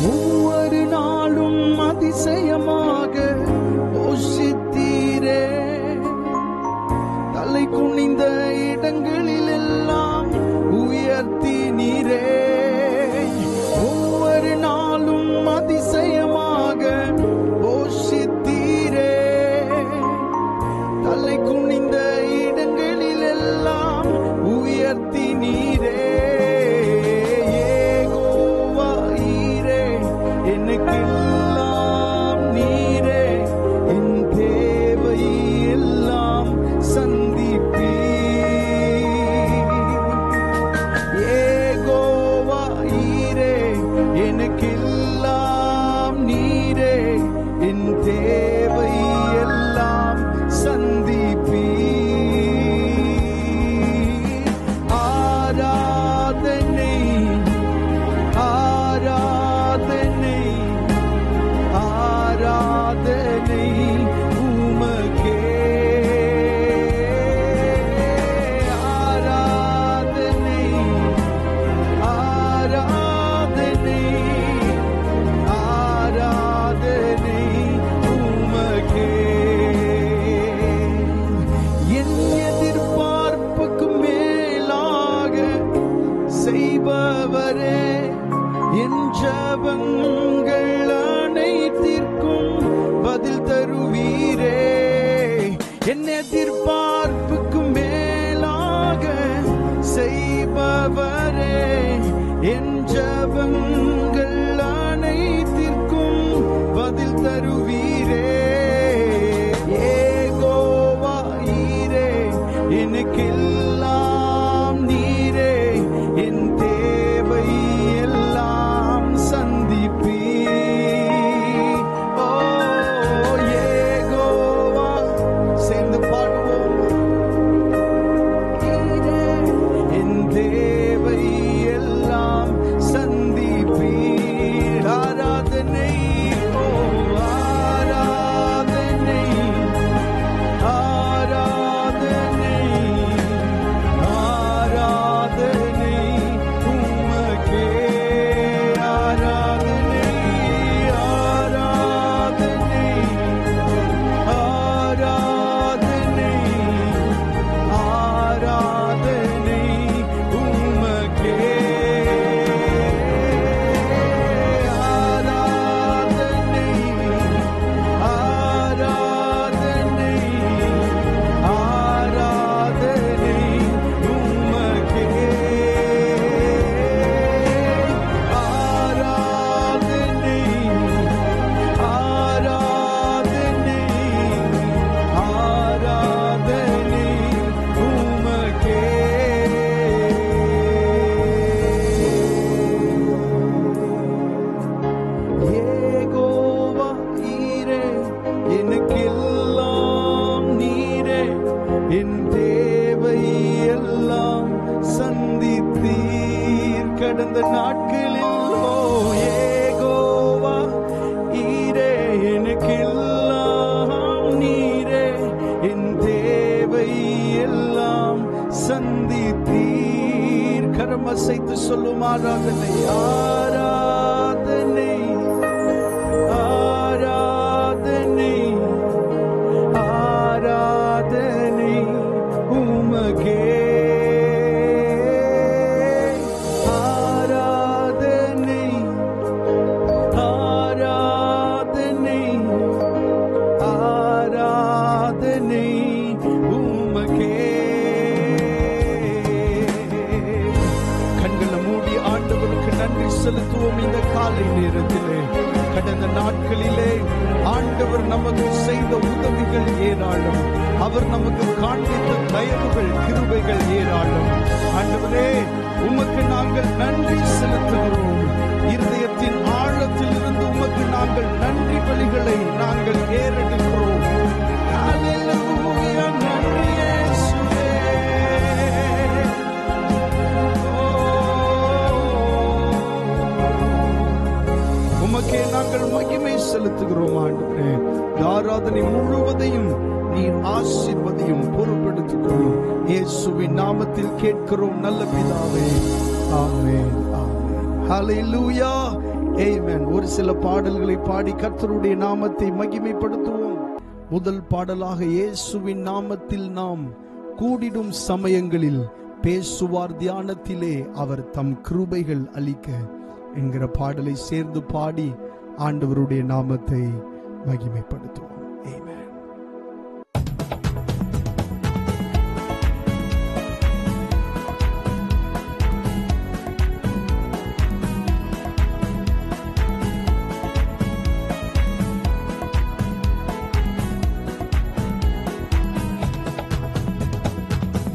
ஒவ்வொரு நாளும் அதிசயமாக போஷித்தீரே. தலை குனிந்த இடங்களில் எல்லாம் உயர்த்தி நீரே. ஒவ்வொரு நாளும் அதிசயமாக போஷித்தீரே. தலை குனிந்த இடங்களில் எல்லாம் உயர்த்தி நீரே. யெகோவா ஈரே, எனக்கெல்லாம் நீரே, என் தேவை எல்லாம் சந்திப்பீர். யெகோவா ஈரே, எனக்கெல்லாம் நீரே, என் தேவை எல்லாம் சந்திப்பீர். ஆராதனை ஆராதனை ஆராதனை உமக்கே. ஆராதனை ஆராதனை ஆராதனை உமக்கே. என் எதிர்பார்ப்புக்கு மேலாக செய்பவரே, என் ஜெபங்கள் அனைத்திற்கும் பதில் தருவீரே. என் எதிர்பார்ப்புக்கு மேலாக செய்பவரே, என் ஜெபங்கள் அனைத்திற்கும் பதில் தருவீரே. யெகோவா ஈரே, எனக்கெல்லாம் நீரே, என் தேவை எல்லாம் சந்திப்பீர். ஓ யெகோவா, சேர்ந்து பாடுவோம். ஈரே, என் தேவை எல்லாம் சந்திப்பீர். ஆராதனை ஓ ஆராதனை ஆராதனை ஆராதனை உமக்கே. ஆராதனை ஆராதனை ஆராதனை ஆராதனை உமக்கே. ஆராதனை ஆராதனை ஆராதனை உமக்கே. ஆராதனை ஆராதனை ஆராதனை உமக்கே. யெகோவா ஈரே, எனக்கெல்லாம் நீரே, என் தேவை எல்லாம் சந்தித்தீர். கடந்த நாட்களில் ஓ யெகோவா ஈரே, எனக்கெல்லாம் நீரே, என் தேவை எல்லாம் சந்தித்தீர். கரம் அசைத்து சொல்லும் ஆராதனை ஆராதனை ஆராதனை ஆராதனை உமக்கே. ஆராதனை ஆராதனை ஆராதனை உமக்கே. கண்களை மூடி ஆண்டவருக்கு நன்றி செலுத்துவோம். இந்த காலை நேரத்திலே கடந்த நாட்களிலே ஆண்டவர் நமக்கு செய்த உதவிகள் ஏராளம். அவர் நமக்கு காண்பித்த தயவுகள் கிருபைகள் ஏராளம். ஆண்டவரே, உமக்கு நாங்கள் நன்றி செலுத்துகிறோம். இருதயத்தின் ஆழத்தில் இருந்து உமக்கு நாங்கள் நன்றி பலிகளை நாங்கள் ஏறெடுக்கிறோம். ஹல்லேலூயா, நன்றி இயேசுவே. உமக்கே நாங்கள் மகிமை செலுத்துகிறோம். ஆண்டவரே, ஆராதனை முழுவதையும் நீர் ஆசீர்வதியும் பொறுப்பெடுத்துக் கொள்ளும். இயேசுவின் நாமத்தில் கேட்கிறோம் நல்ல பிதாவே. ஆமென், ஆமென். ஹல்லேலூயா. ஆமென். ஒரு சில பாடல்களை பாடி கர்த்தருடைய நாமத்தை மகிமைப்படுத்துவோம். முதல் பாடலாக இயேசுவின் நாமத்தில் நாம் கூடிடும் சமயங்களில் பேசுவார் தியானத்திலே அவர் தம் கிருபைகள் அளிக்க என்கிற பாடலை சேர்ந்து பாடி ஆண்டவருடைய நாமத்தை மகிமைப்படுத்துவோம். ஆமென்.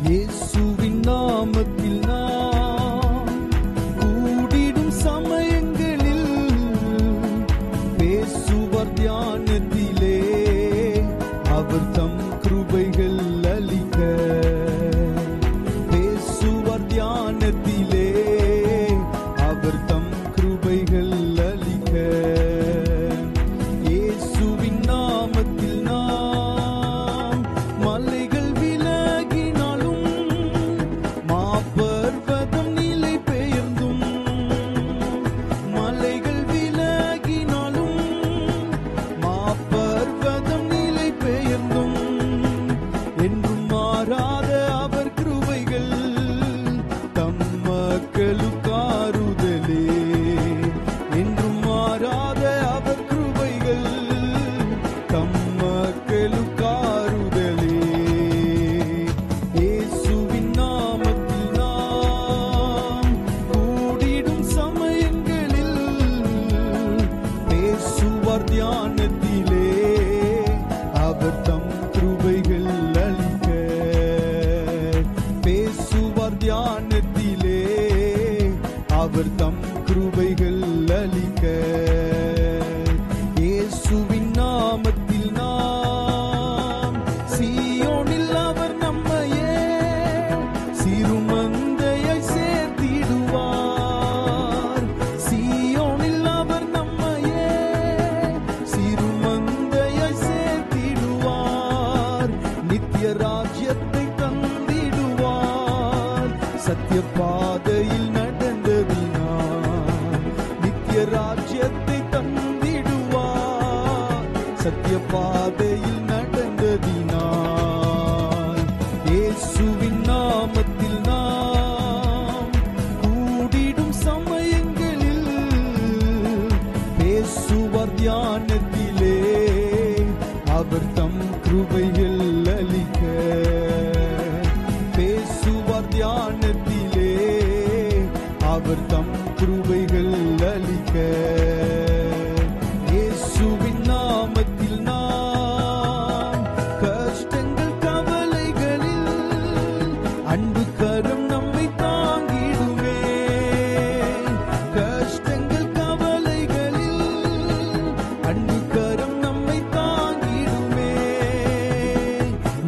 இயேசுவின் நாமத்தில் நாம் கூடிடும் சமயங்களில் பேசுவார் தியானத்திலே அவர் தம் கிருபைகள் அளிக்க. பேசுவார் தியானத்திலே அவர் தம் கிருபைகள் அளிக்க. இயேசுவின் நாமத்தில் நாம் மலைகள் அவர் தம் கிருபைகள் அளிக்க. இயேசுவின் நாமத்தில் நாம் சீயோனில் அவர் நம்மையே சிறுமந்தையை சேர்த்திடுவார். சீயோனில் அவர் நம்மையே சிறுமந்தையை சேர்த்திடுவார். நித்திய ராஜ்யத்தை தந்திடுவார். சத்திய பாதையில் ராஜ்யத்தை தந்திடுவார். சத்திய பாதையில் நடந்ததினால் இயேசுவின் நாமத்தில் நாம் கூடிடும் சமயங்களில் பேசுவார் தியானத்திலே அவர் தம் கிருபைகள் அளிக்க. பேசுவார் தியானத்திலே அவர் தம் கிருபைகள் அளிக்க. இயேசுவின் நாமத்தில் நாம் கஷ்டங்கள் கவலைகளில் அன்பு கரம் நம்மை தாங்கிடுமே. கஷ்டங்கள் கவலைகளில் அன்பு கரம் நம்மை தாங்கிடுமே.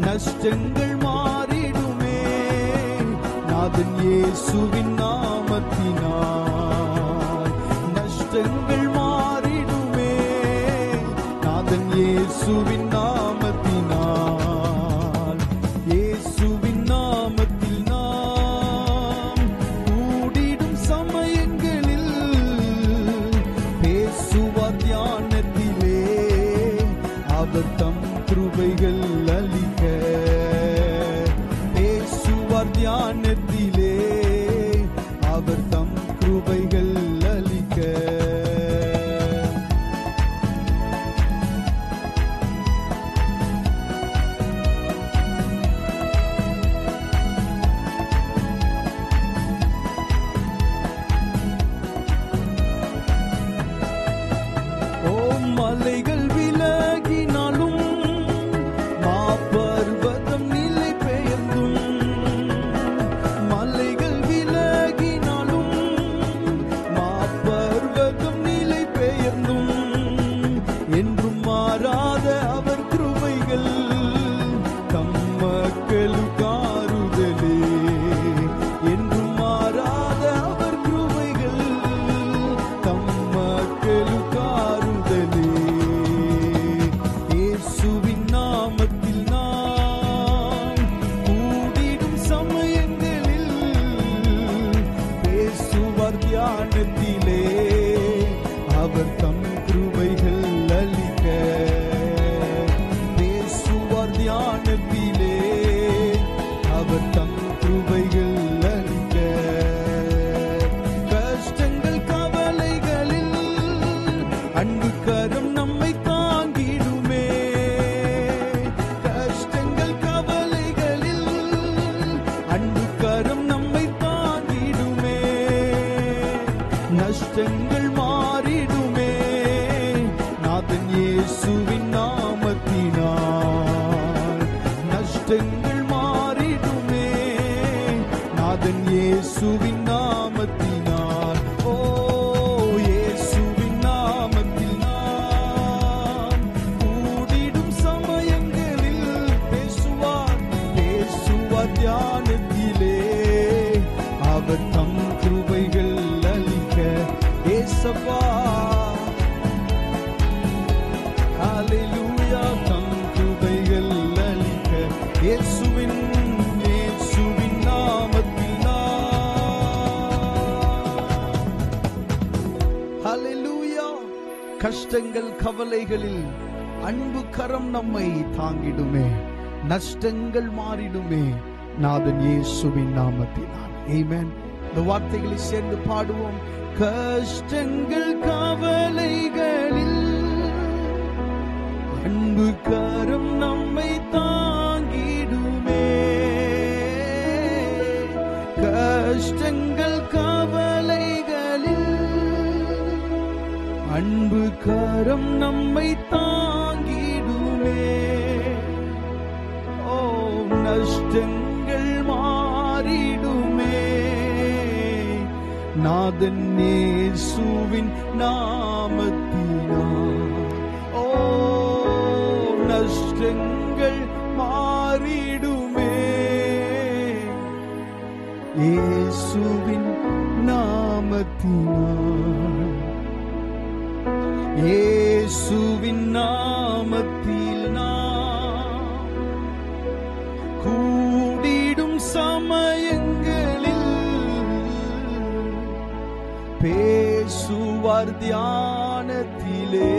நஷ்டங்கள் மாறிடுமே நாதன் இயேசுவின் நாமத்தினால். நஷ்டங்கள் மாறிடுமே நாதன் இயேசுவின் நாமத்தினால். இயேசுவின் நாமத்தில் நாம் கூடிடும் சமயங்களில் பேசுவார் தியானத்திலே அவர் தம் கிருபைகள் அளிக்க. பேசுவார் தியானத்திலே அவர் தம் கிருபைகள் அளிக்க. ஓ மலைகள் விலகினாலும் மாபர்வதம் நிலை பெயர்ந்தும். மலைகள் விலகினாலும் மாபர்வதம் நிலை பெயர்ந்தும். என்றும் மாறாத அவர் கிருபைகள் தம் மக்களுக்காறுதலே. என்றும் மாறாத அவர் கிருபைகள் தம் மக்களுக்காறுதலே. இயேசுவின் நாமத்தில் நாம் கூடிடும் சமயங்களில் பேசுவார் தியானத்திலே அவர் தம் கிருபைகள் அளிக்க பேசுவார் தியானத்திலே அவர் தம் கிருபைகள் அளிக்க கஷ்டங்கள் கவலைகளில் அன்பு கரம் நம்மை தாங்கிடுமே கஷ்டங்கள் கவலைகளில் அன்பு கரம் நம்மை தாங்கிடுமே நஷ்டங்கள் மாறிடுமே நாதன் இயேசுவின் நாமத்தினால் நஷ்டங்கள் மாறிடுமே நாதன் இயேசுவின் நாமத்தினால் ஓ இயேசுவின் நாமத்தில் நாம் கூடிடும் சமயங்களில் பேசுவார் தியானத்திலே அவர் தம் கிருபைகள் அளிக்க ஏசப்பா ஹல்லேலூயா தம் கிருபைகள் அளிக்க இயேசுவின் நாமத்தில் ஹல்லேலூயா கஷ்டங்கள் கவலைகளில் அன்பு கரம் நம்மை தாங்கிடுமே நஷ்டங்கள் மாறிடுமே நாதன் இயேசுவின் நாமத்தினால் ஆமென். இந்த வார்த்தைகளை சேர்ந்து பாடுவோம். கஷ்டங்கள் கவலைகளில் அன்பு கரம் நம்மை தாங்கிடுமே கஷ்டங்கள் கவலைகளில் அன்பு கரம் நம்மை தாங்கிடுமே ஓ நஷ்டங்கள் மாறிடுமே நாதன் இயேசுவின் நாமத்தினால் ஓ நஷ்டங்கள் மாறிடுமே இயேசுவின் நாமத்தினால் இயேசுவின் நாமத்தில் நாம் கூடிடும் சமயங்களில் பேசுவார் தியானத்திலே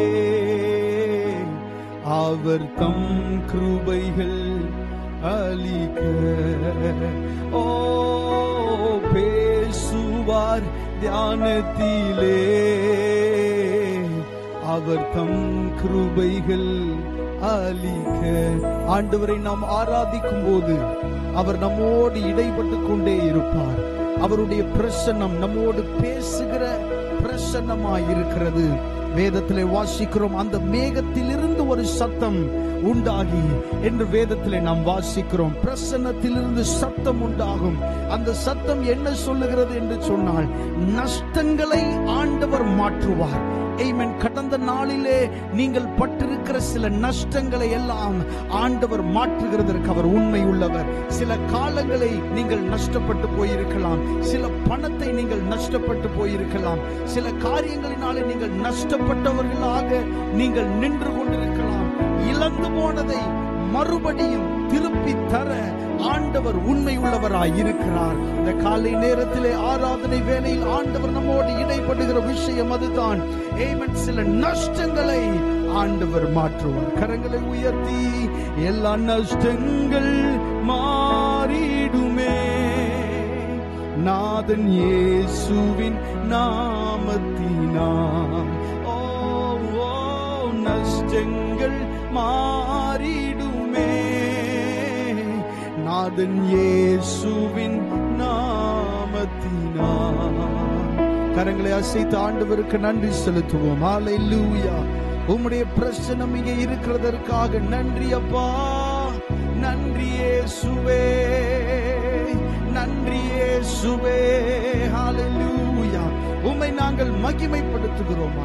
அவர் தம் கிருபைகள் அளிக்க ஓ பேசுவார் தியானத்திலே அவர் தம் கிருபைகள் அளிக்க. ஆண்டவரை நாம் ஆராதிக்கும் போது அவர் நம்மோடு இடைப்பட்டு கொண்டே இருப்பார். அவருடைய பிரசன்னம் நம்மோடு பேசுகிற பிரசன்னமாய் இருக்கிறது. வேதத்திலே வாசிக்கிறோம், அந்த மேகத்திலிருந்து ஒரு சத்தம் உண்டாகி என்று வேதத்திலே நாம் வாசிக்கிறோம். பிரசன்னத்திலிருந்து சத்தம் உண்டாகும். அந்த சத்தம் என்ன சொல்லுகிறது என்று சொன்னால், நஷ்டங்களை ஆண்டவர் மாற்றுவார். ஆமென். கடந்த நாளிலே நீங்கள் பட்டிருக்கிற சில நஷ்டங்களை எல்லாம் ஆண்டவர் மாற்றுகிறதற்கு அவர் உண்மை உள்ளவர். சில காலங்களை நீங்கள் நஷ்டப்பட்டு போயிருக்கலாம், சில பணத்தை நீங்கள் நஷ்டப்பட்டு போயிருக்கலாம், சில காரியங்களினாலே நீங்கள் நஷ்டப்பட்டவர்களாக நீங்கள் நின்று கொண்டிருக்கலாம். இழந்து போனதை மறுபடியும் திருப்பி தர ஆண்டவர் உண்மை உள்ளவராய் இருக்கிறார். இந்த காலை நேரத்திலே ஆராதனை வேளையில் ஆண்டவர் நம்மோடு இடைப்படுகிற விஷயம் அதுதான். ஆமென். சில நஷ்டங்களை ஆண்டவர் மாற்றுவார். கரங்களை உயர்த்தி, எல்லா நஷ்டங்கள் மாறிடுமே நாதன் இயேசுவின் நாமத்தினால். ஓ நஷ்டங்கள் மாறிடுமே நாதன் இயேசுவின் நாமத்தினால். கரங்களை அசைத்து ஆண்டவருக்கு நன்றி செலுத்துவோம். ஹல்லேலூயா. உம்முடைய பிரசன்னம் இங்கே இருக்கிறதற்காக நன்றி அப்பா. நன்றி இயேசுவே, நன்றி இயேசுவே. ஹல்லேலூயா. உம்மை நாங்கள் மகிமைப்படுத்துகிறோம்.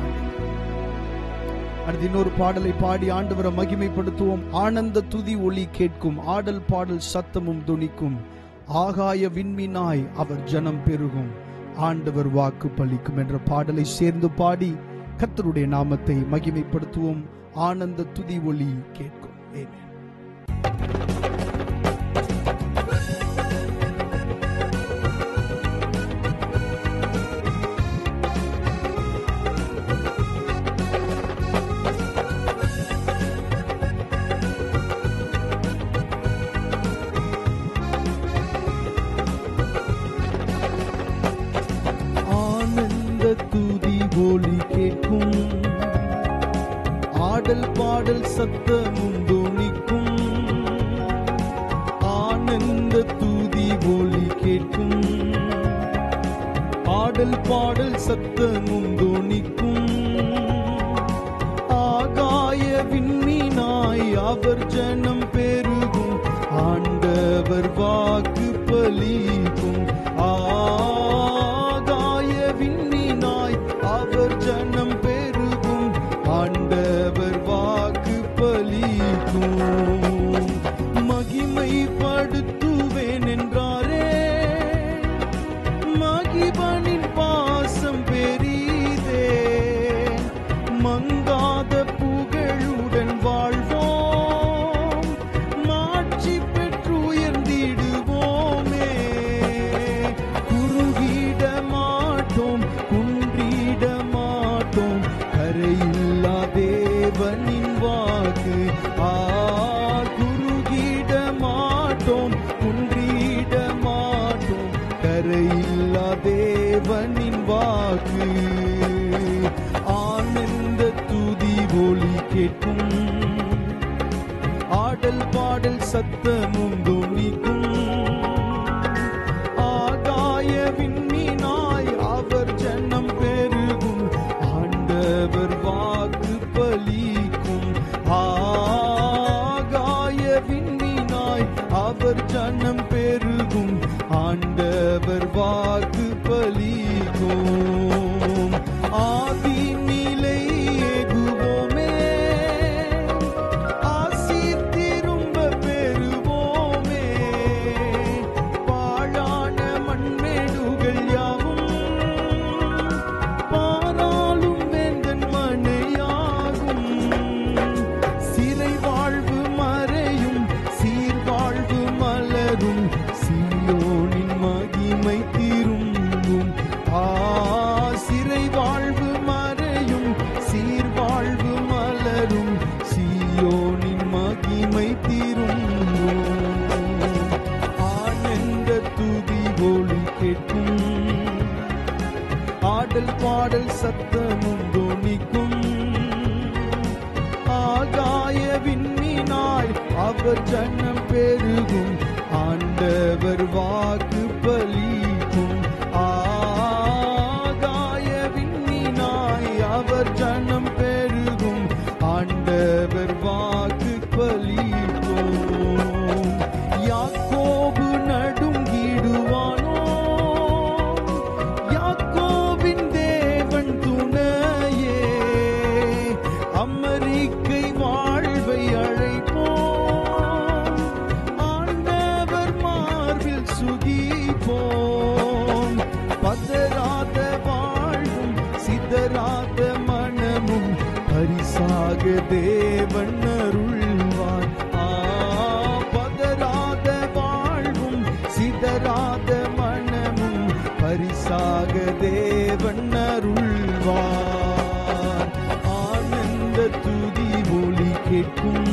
அடுத்து இன்னொரு பாடலை பாடி ஆண்டவரை மகிமைப்படுத்துவோம். ஆனந்த துதி ஒலி கேட்கும், ஆடல் பாடல் சத்தமும் துணிக்கும், ஆகாய விண்மீனாய் அவர் ஜனம் பெருகும், ஆண்டவர் வாக்கு பலிக்கும் என்ற பாடலை சேர்ந்து பாடி கர்த்தருடைய நாமத்தை மகிமைப்படுத்துவோம். ஆனந்த துதி ஒலி கேட்கும். ஆமென். பாடல் சத்தமும் தொனிக்கும், ஆனந்த துதி ஒலி கேட்கும். ஆடல் பாடல் சத்தமும் தொனிக்கும், ஆகாய விண்மீனாய் அவர் ஜனம் பெருகும். ஆண்டவர் வாக்கு பலிக்கும், ஆகாய விண்மீனாய் அவர் ஜனம் பெருகும். ஆண்டவர் வாக்கு பலிக்கும். மகிமைப்படுத்துவேன் என்றாரே, மகிபனின் பாசம் பெரிதே. மங்காத புகழுடன் வாழ்வோம், மாட்சி பெற்று உயர்ந்திடுவோமே. குறுகிட மாட்டோம், குன்றிட மாட்டோம், கரையில்லா தேவனின் வாக்கு. குறுகிட மாட்டோம், குன்றிட மாட்டோம், கரையில்லா தேவனின் வாக்கு. ஆனந்த துதி ஒலி கேட்கும், ஆடல் பாடல் சத்தமும் தொனிக்கும். ஆகாய விண்மீனாய் அவர் ஜனம் பெருகும். ஆண்டவர் வாக்கு பலிக்கும், ஆகாய விண்மீனாய் அவர் ஜனம் பெருகும். ஆண்டவர் வாக்கு பலிக்கும். ஆதி நிலை ஏகுவோமே, ஆசீர் திரும்ப பெறுவோமே. பாழான மண்மேடுகள் யாவும் பாராளும் வேந்தன் மனையாகும். சிறை வாழ்வு மறையும், சீர்வாழ்வு மலரும், சீயோனின் மகிமை திரும்பும். சிறை வாழ்வு மறையும், சீர்வாழ்வு மலரும், சீயோனின் மகிமை திரும்பும். ஆனந்த துதி ஒலி கேட்கும், ஆடல் பாடல் சத்தமும் தொனிக்கும். ஆகாய விண்மீனாய் அவர் ஜனம் பெருகும். ஆண்டவர் வாக்கு பலிக்கும், ஆகாய விண்மீனாய் அவர் ஜனம் பெருகும். ஆண்டவர் வாக்கு பலிக்கும். யாக்கோபு நடுங்கிடுவானோ, யாக்கோபின் தேவன் துணையே. அமெரிக்கை வாழ்வை அழைப்போம், ஆண்டவர் மார்பில் சுகிப்போம். பதறாத வாழ்வும் சிதறாத மனமும் பரிசாக தேவன் அருள்வார். பதறாத வாழ்வும் சிதறாத மனமும் பரிசாக தேவன் அருள்வார். ஆனந்த துதி ஒலி கேட்கும்,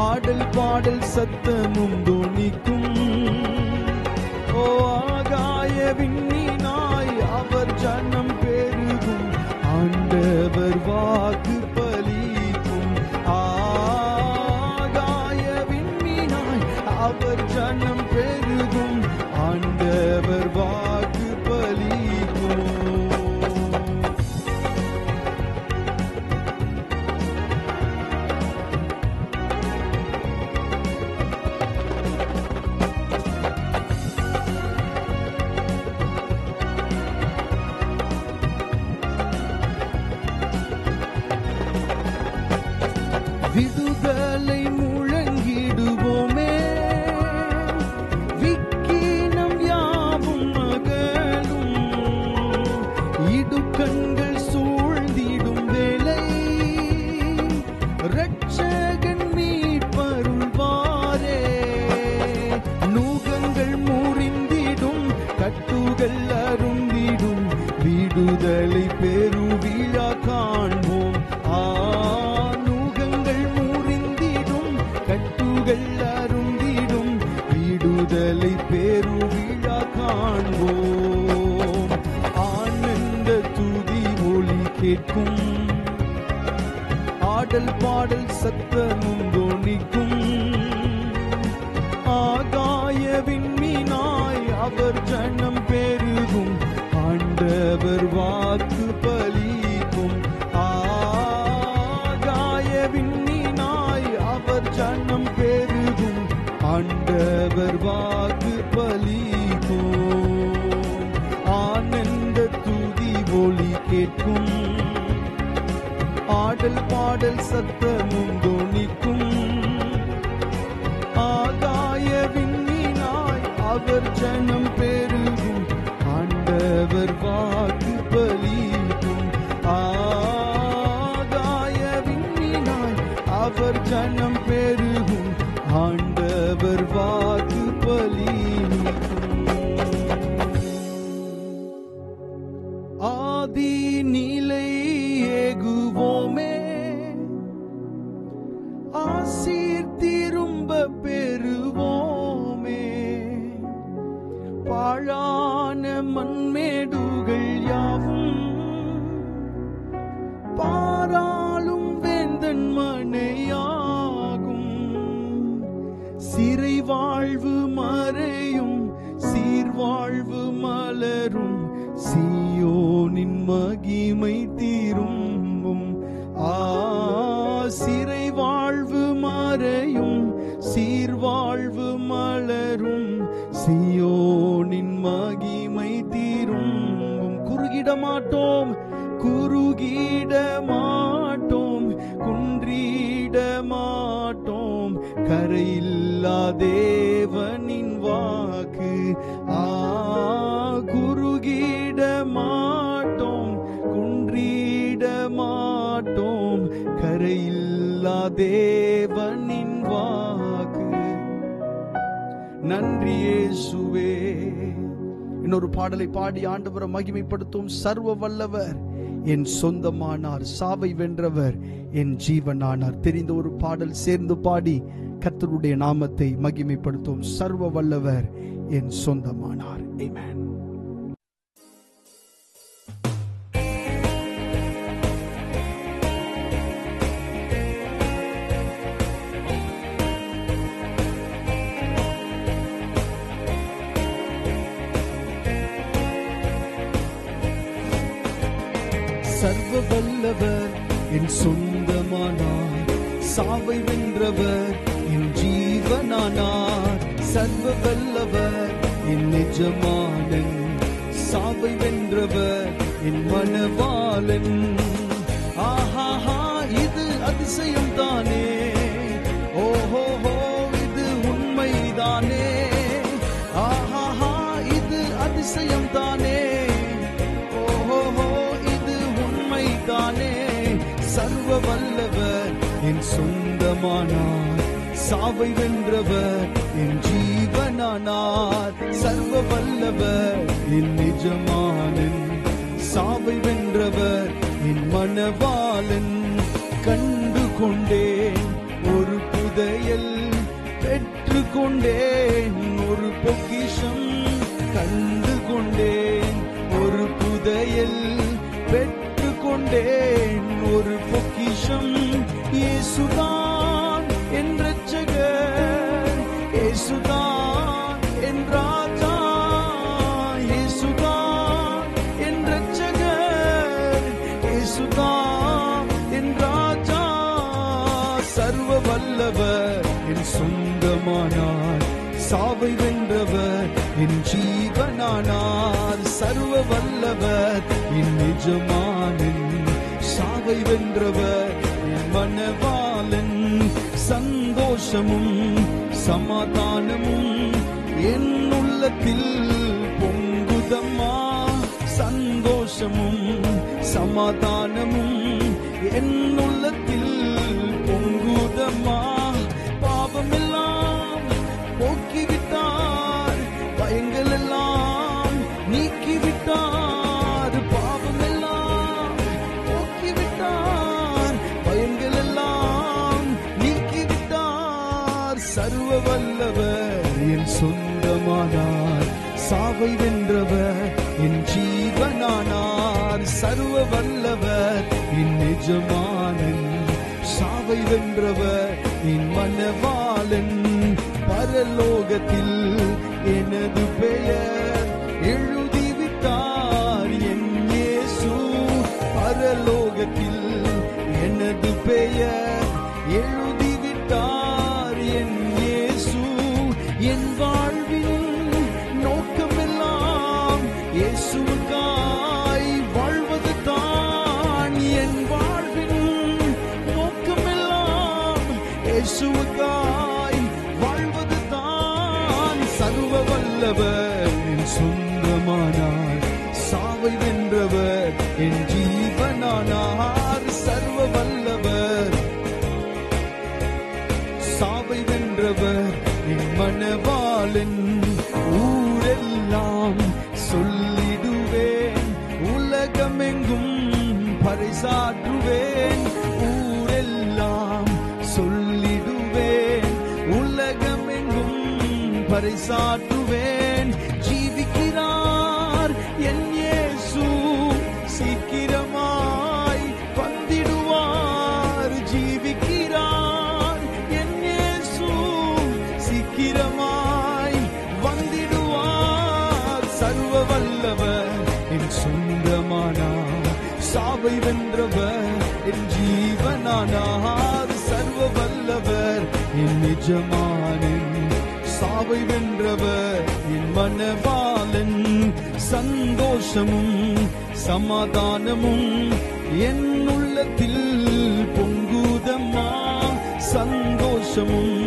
ஆடல் பாடல் சத்தமும் தொனிக்கும். ஆகாய விண்மீனாய் அவர் ஜனம் பெருகும். ஆண்டவர் வாக்கு பலிக்கும், ஆகாய விண்மீனாய் அவர் ஜனம் பெருகும். ஆண்டவர் வாக்கு பலிக்கும். விடுதலை முழங்கிடுவோமே, விக்கினம் யாவும் அகலும். இடுக்கண்கள் சூழ்ந்திடும் வேளை, இரட்சகன் மீட்பருள்வாரே. நூகங்கள் முறிந்திடும், கட்டுகள் அருந்திடும், விடுதலை பெருவிழா காண்போம். நூகங்கள் முறிந்திடும், கட்டுகள் அருந்திடும், விடுதலை பெருவிழா காண்போம். ஆனந்த துதி ஒலி கேட்கும், ஆடல் பாடல் சத்தமும் தொனிக்கும். ஆகாய விண்மீனாய் அவர் ஜனம் பெருகும், ஆண்டவர் வாக்கு பலிக்கும். ஆகாய விண்மீனாய் அவர் ஜனம் பெருகும், ஆண்டவர் வாக்கு பலிக்கும். ஆனந்த துதி ஒலி கேட்கும், ஆடல் பாடல் சத்தமும் தொனிக்கும். ஆகாய விண்மீனாய் அவர் ஜனம் பெருகும், ஆண்டவர் வாக்கு பலிக்கும். ஆகாய விண்மீனாய் அவர் ஜனம் பெருகும், ஆண்டவர் வாக்கு பலிக்கும். ஆதி நிலை ஏகுவோமே, ஆசீர் திரும்ப பெறுவோமே. பாழான மண்மேடுகள் யாவும் பாராளும் வேந்தன் மனையாகும். சிறை வாழ்வு மறையும், சீர்வாழ்வு மலரும், சீயோனின் மகிமை தீரும்பும். சிறை வாழ்வு மறையும், சீர்வாழ்வு மலரும், சீயோனின் மகிமை தீரும்பும். குறுகிட மாட்டோம், குறுகிட மாட்டோம், குன்றிட மாட்டோம், கரையில்லா தேவனின் வாக்கு. குறுகிட மாட்டோம், குன்றிட மாட்டோம், கரையில்லா தேவனின் வாக்கு. நன்றி இயேசுவே. இன்னொரு பாடலை பாடி ஆண்டவரை மகிமைப்படுத்தும். சர்வ வல்லவர் என் சொந்தமானார், சாவை வென்றவர் என் ஜீவனானார். தெரிந்த ஒரு பாடல் சேர்ந்து பாடி கர்த்தருடைய நாமத்தை மகிமைப்படுத்தும். சர்வ வல்லவர் என் சொந்தமானார். ஆமென். சர்வ வல்லவர் என் சொந்தமானார், சாவை வென்றவர் என் ஜீவனானார். சர்வ வல்லவர் என் நிஜமானன், சாவை வென்றவர் என் மனவாளன். ஆஹாஹா, இது அதிசயம் தானே, ஓஹோஹோ, இது உண்மைதானே. ஆஹாஹா, இது அதிசயம் தானே, ஓஹோஹோ, தானே. சர்வ வல்லவர் என் சொந்தமானார், சாவை வென்றவர் என் ஜீவனானார். சர்வ வல்லவர் என் நிஜமானன், சாவை வென்றவர் என் மனவாளன். கண்டு கொண்டேன் ஒரு புதையல், பெற்று கொண்டேன் ஒரு பொக்கிஷம். கண்டு கொண்டேன் ஒரு புதையல், பெற்று கொண்டேன் ஒரு பொக்கிஷம். இயேசுதான் என் இரட்சகர், இயேசுதான் என் ராஜா, இயேசுதான் என் இரட்சகர், இயேசுதான் என் ராஜா. சர்வ வல்லவர் என் சொந்தமானார், சாவை வென்றவர் என் ஜீவனானார். சர்வ வல்லவர் என் நிஜமானன், சாவை வென்றவர் என் மனவாளன். சந்தோஷமும் சமாதானமும் என் உள்ளத்தில் பொங்குதம்மா. சந்தோஷமும் சமாதானமும் என் உள்ளத்தில் பொங்குதம்மா. பாவமெல்லாம் போக்கிவிட்டார், பயங்கள் எல்லாம் நீக்கிவிட்டார். பாவமெல்லாம் போக்கிவிட்டார், பயங்கள் எல்லாம் நீக்கிவிட்டார். சர்வ வல்லவர் என் சொந்தமானார், சாவை வென்றவர் என் ஜீவனானார். சர்வ வல்லவர் என் நிஜமானன், சாவை வென்றவர் என் மணவாளன். பரலோகத்தில் எனது பெயர் எழுதிவிட்டார் என் இயேசு. பரலோகத்தில் எனது பெயர் எழுதிவிட்டார் என் இயேசு. என் வாழ்வின் நோக்கமெல்லாம் இயேசுவுக்காய் வாழ்வது தான். என் வாழ்வின் நோக்கமெல்லாம் இயேசுவுக்காய் வாழ்வது தான். சர்வ வல்லவர் என் சொந்தமானார், சாவை வென்றவர் என் ஜீவனானார். சர்வ வல்லவர் சாவை வென்றவர் என் மணவாளன். ஊரெல்லாம் சொல்லிடுவேன், உலகமெங்கும் பறைசாற்றுவேன். ஊரெல்லாம் சொல்லிடுவேன், உலகமெங்கும் பறைசாற்றுவேன். ஜீவிக்கிறார் என் இயேசு, சீக்கிரமாய் வந்திடுவார். ஜீவிக்கிறார் என் இயேசு, சீக்கிரமாய் வந்திடுவார். சர்வ வல்லவர் என் சொந்தமானார், சாவை வென்றவர் என் ஜீவனானார். சர்வ வல்லவர் என் நிஜமானன், சாவை வென்றவர் என் மணவாளன். சந்தோஷமும் சமாதானமும் என் உள்ளத்தில் பொங்குதம்மா. சந்தோஷமும்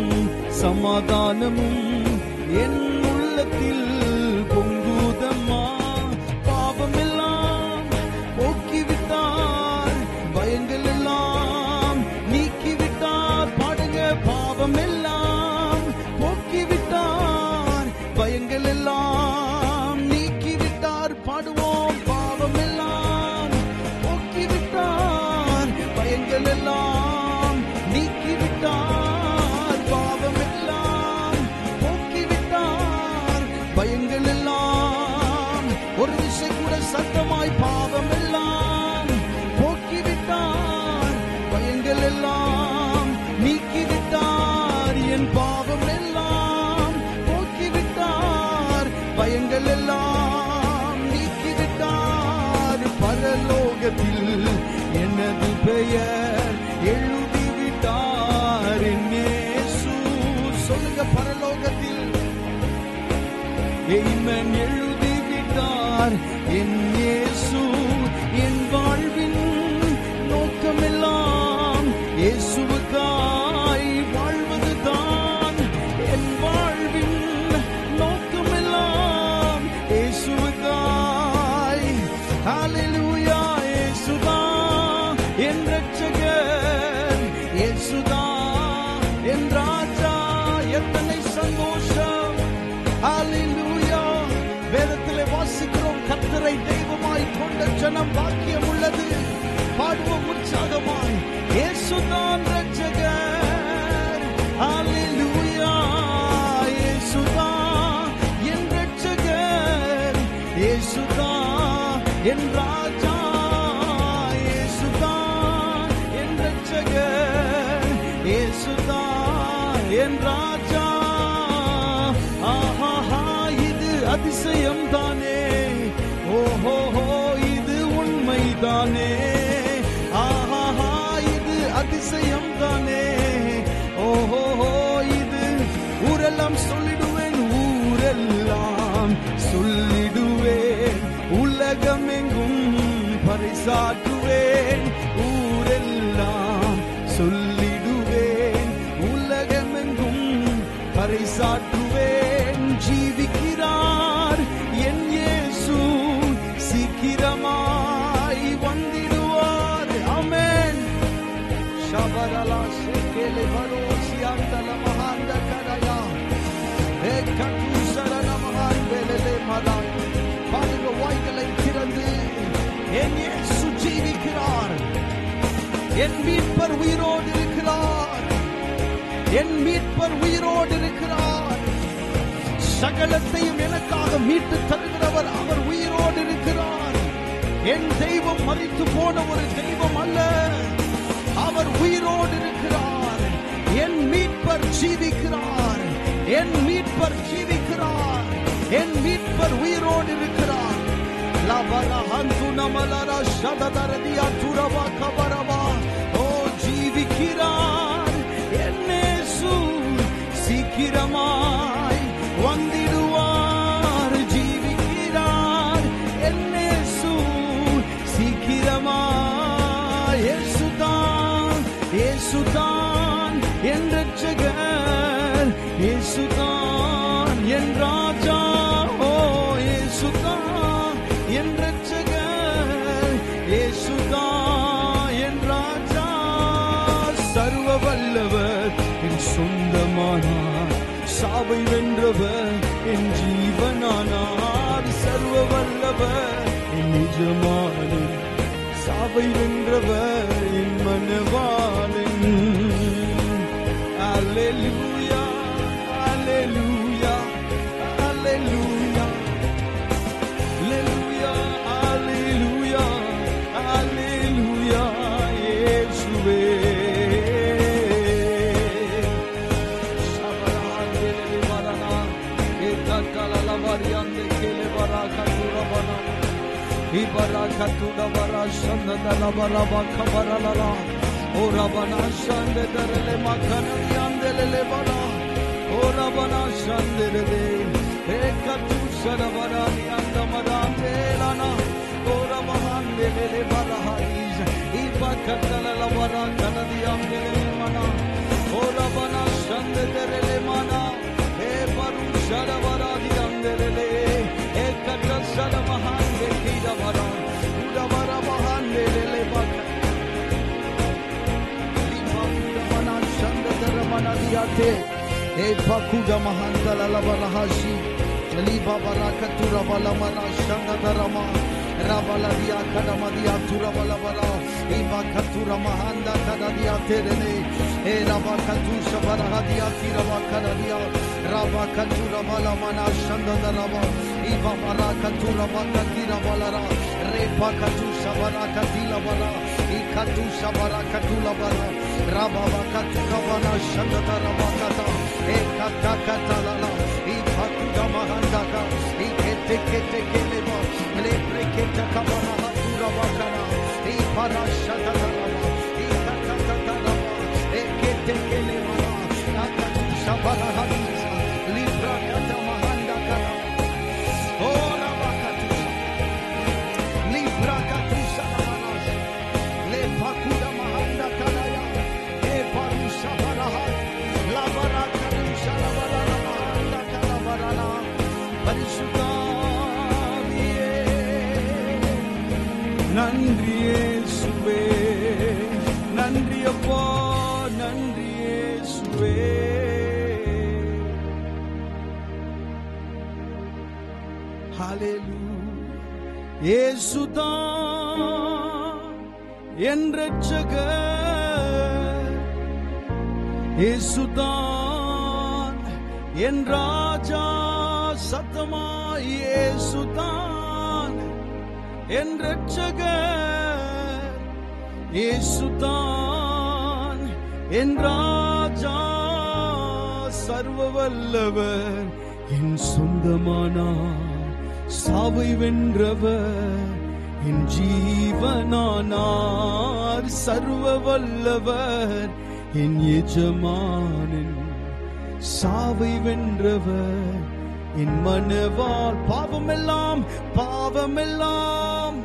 சமாதானமும் என் உள்ளத்தில் பொங்குதம்மா. பாவமெல்லாம் போக்கிவிட்டார், பயங்கள் எல்லாம் நீக்கிவிட்டார். பாடுங்க, பாவமெல்லாம் போக்கிவிட்டார், பயங்கள் எல்லாம் நீக்கிவிட்டார். பாடுவோம், பாவமெல்லாம் போக்கிவிட்டார், பயங்கள் எல்லாம் நீக்கிவிட்டார். பாவமெல்லாம் போக்கிவிட்டார், பயங்கள் எல்லாம். ஒரு விஷயம் கூட சத்தமாய், பாவமெல்லாம் போக்கிவிட்டார், பயங்கள் எல்லாம் நீக்கிவிட்டார். என் பாவம் எல்லாம் போக்கிவிட்டார், பயங்கள் எல்லாம் நீக்கிவிட்டார். பரலோகத்தில் எனது பெயர் எழுதிவிட்டார் என் இயேசு. சொல்லுங்க, பரலோகத்தில் ஆமென் எழுதிவிட்டார் என் இயேசு. என் வாழ்வின் நோக்கமெல்லாம் இயேசுவுக்காய் வாழ்வதுதான். என் வாழ்வின் நோக்கமெல்லாம் இயேசுவுக்காய். ஹல்லேலூயா. இயேசுதான் என் இரட்சகர், இயேசுதான் என் ராஜா. எத்தனை சந்தோஷம். ஹல்லேலூயா. வேதத்திலே வாசிக்கிறோம், கர்த்தரை தெய்வமாய் கொண்ட ஜனம் பாக்கியம் உள்ளது. பாடுவோம் உற்சாகமாய், இயேசுதான் இரட்சகர். ஹல்லேலூயா. இயேசுதான் என் இரட்சகர், இயேசுதான் என் ராஜா. இயேசுதான் என் இரட்சகர், இயேசுதான் என் ராஜா. ஆஹா, இது அதிசயம் தானே. ஓஹோ, இது உண்மைதானே. ஆஹா, இது அதிசயம் தானே. ஓஹோ, இது ஊரெல்லாம் சொல்லிடுவேன், ஊரெல்லாம் சொல்லிடுவேன், உலகம் எங்கும் பறைசாற்றுவேன். ஊரெல்லாம் சொல்லிடுவேன், உலகம் எங்கும் பறைசாற்றுவேன். ஜீவிக்கிறார் என் இயேசு, சீக்கிரமாய் வந்திடுவார். ஆமென். ஷபரலா ஷெகெலே பரோசி அந்தல மஹாந்த கரயா ஏகது சரண மஹாந்தலே மலா. பாடுங்க, வாய்களை திறந்து, என் இயேசு ஜீவிக்கிறார். என் மீட்பர் உயிரோடு இருக்கிறார். என் மீட்பர் உயிரோடு இருக்கிறார். சகலத்தையும் எனக்காக மீட்டு தருகிறவர் அவர் உயிரோடு இருக்கிறார். என் தெய்வம் மரித்து போன ஒரு தெய்வம் அல்ல. அவர் மீட்பர் உயிரோடு இருக்கிறார். என் மீட்பர் ஜீவிக்கிறார். என் மீட்பர் ஜீவிக்கிறார். என் மீட்பர் உயிரோடு இருக்கிறார். ஓ ஜீவிக்கிறார். என் இயேசு சீக்கிரமாய் வந்திடுவார். ஜீவிக்கிறார். என் இயேசு சீக்கிரமாய். இயேசுதான், இயேசுதான் என் ரட்சகர். இயேசுதான் என் ராஜா. ஓ இயேசுதான் என் ரட்சகர். இயேசுதான் என் ராஜா. சர்வ வல்லவர் என் சொந்தமானார். சாவை வென்றவர் என் ஜீவனானார். சர்வ வல்லவர் என் நிஜமானன். சாவை வென்றவர் என் மனவாளன். அல்லேலூயா, அல்லேலூயா, அல்லேலூயா, அல்லேலூயா, அல்லேலூயா, அல்லேலூயா. இயேசுவே சபராந்தே வரனா ஏகதலல வரியாந்தே கேலே வரகதுரபனா இபரகதுதவர சந்ததலவரப கபரலலா ஓரபனா சந்ததரலே மகனதியாந்தேலே வனா ஓரபனா சந்ததே ஏகது சரவரானி அந்தமராந்தேலனா ஓரபஹாந்தேலே வரஹாயிஸ் இபகதலல வரகனதியாந்தேலே மனா ஓரபனா சந்ததரலே மனா ஏ பரு சரவராதியாந்தேலே ஏகத சரமஹாந்தே கிதவரா உதவரபஹாந்தேலே பக இபகுதமனா சந்ததரமனதியாதே e pakuda mahandala labarahashi liba barakatura balamana shangadarama rabaladia kadamadia turabala bala iba katura mahanda kadadia terene e rabakatu shabarahadia tirabakaradia rabakatura balamana shangadarama iba barakatura bakatira balara repakatu shabarakatila bala ikatu shabarakatula bala rabakatura bana shangadarabakata ekatakalala ipakuda mahandaka iketeketekeleba lepreketakamana haturabakana iparashatalaba ikatakalaba eketekeleba nakatu shabarahadisa librakata mahandakana orabakatu librakatu shabaras lepakuda mahandakana eparushabaraha labaraka நன்றி இயேசுவே, நன்றி அப்பா, நன்றி இயேசுவே. ஹல்லேலூயா. இயேசுதான் என் ரட்சகர். இயேசுதான் என் ராஜா. சத்தமா இயேசுதான் என் ரட்சகர். இயேசுதான் என் ராஜா. சர்வ வல்லவர் என் சொந்தமானார். சாவை வென்றவர் என் ஜீவனானார். சர்வ வல்லவர் என் எஜமானன். சாவை வென்றவர் என் மனவாள். பாவமெல்லாம் பாவமெல்லாம்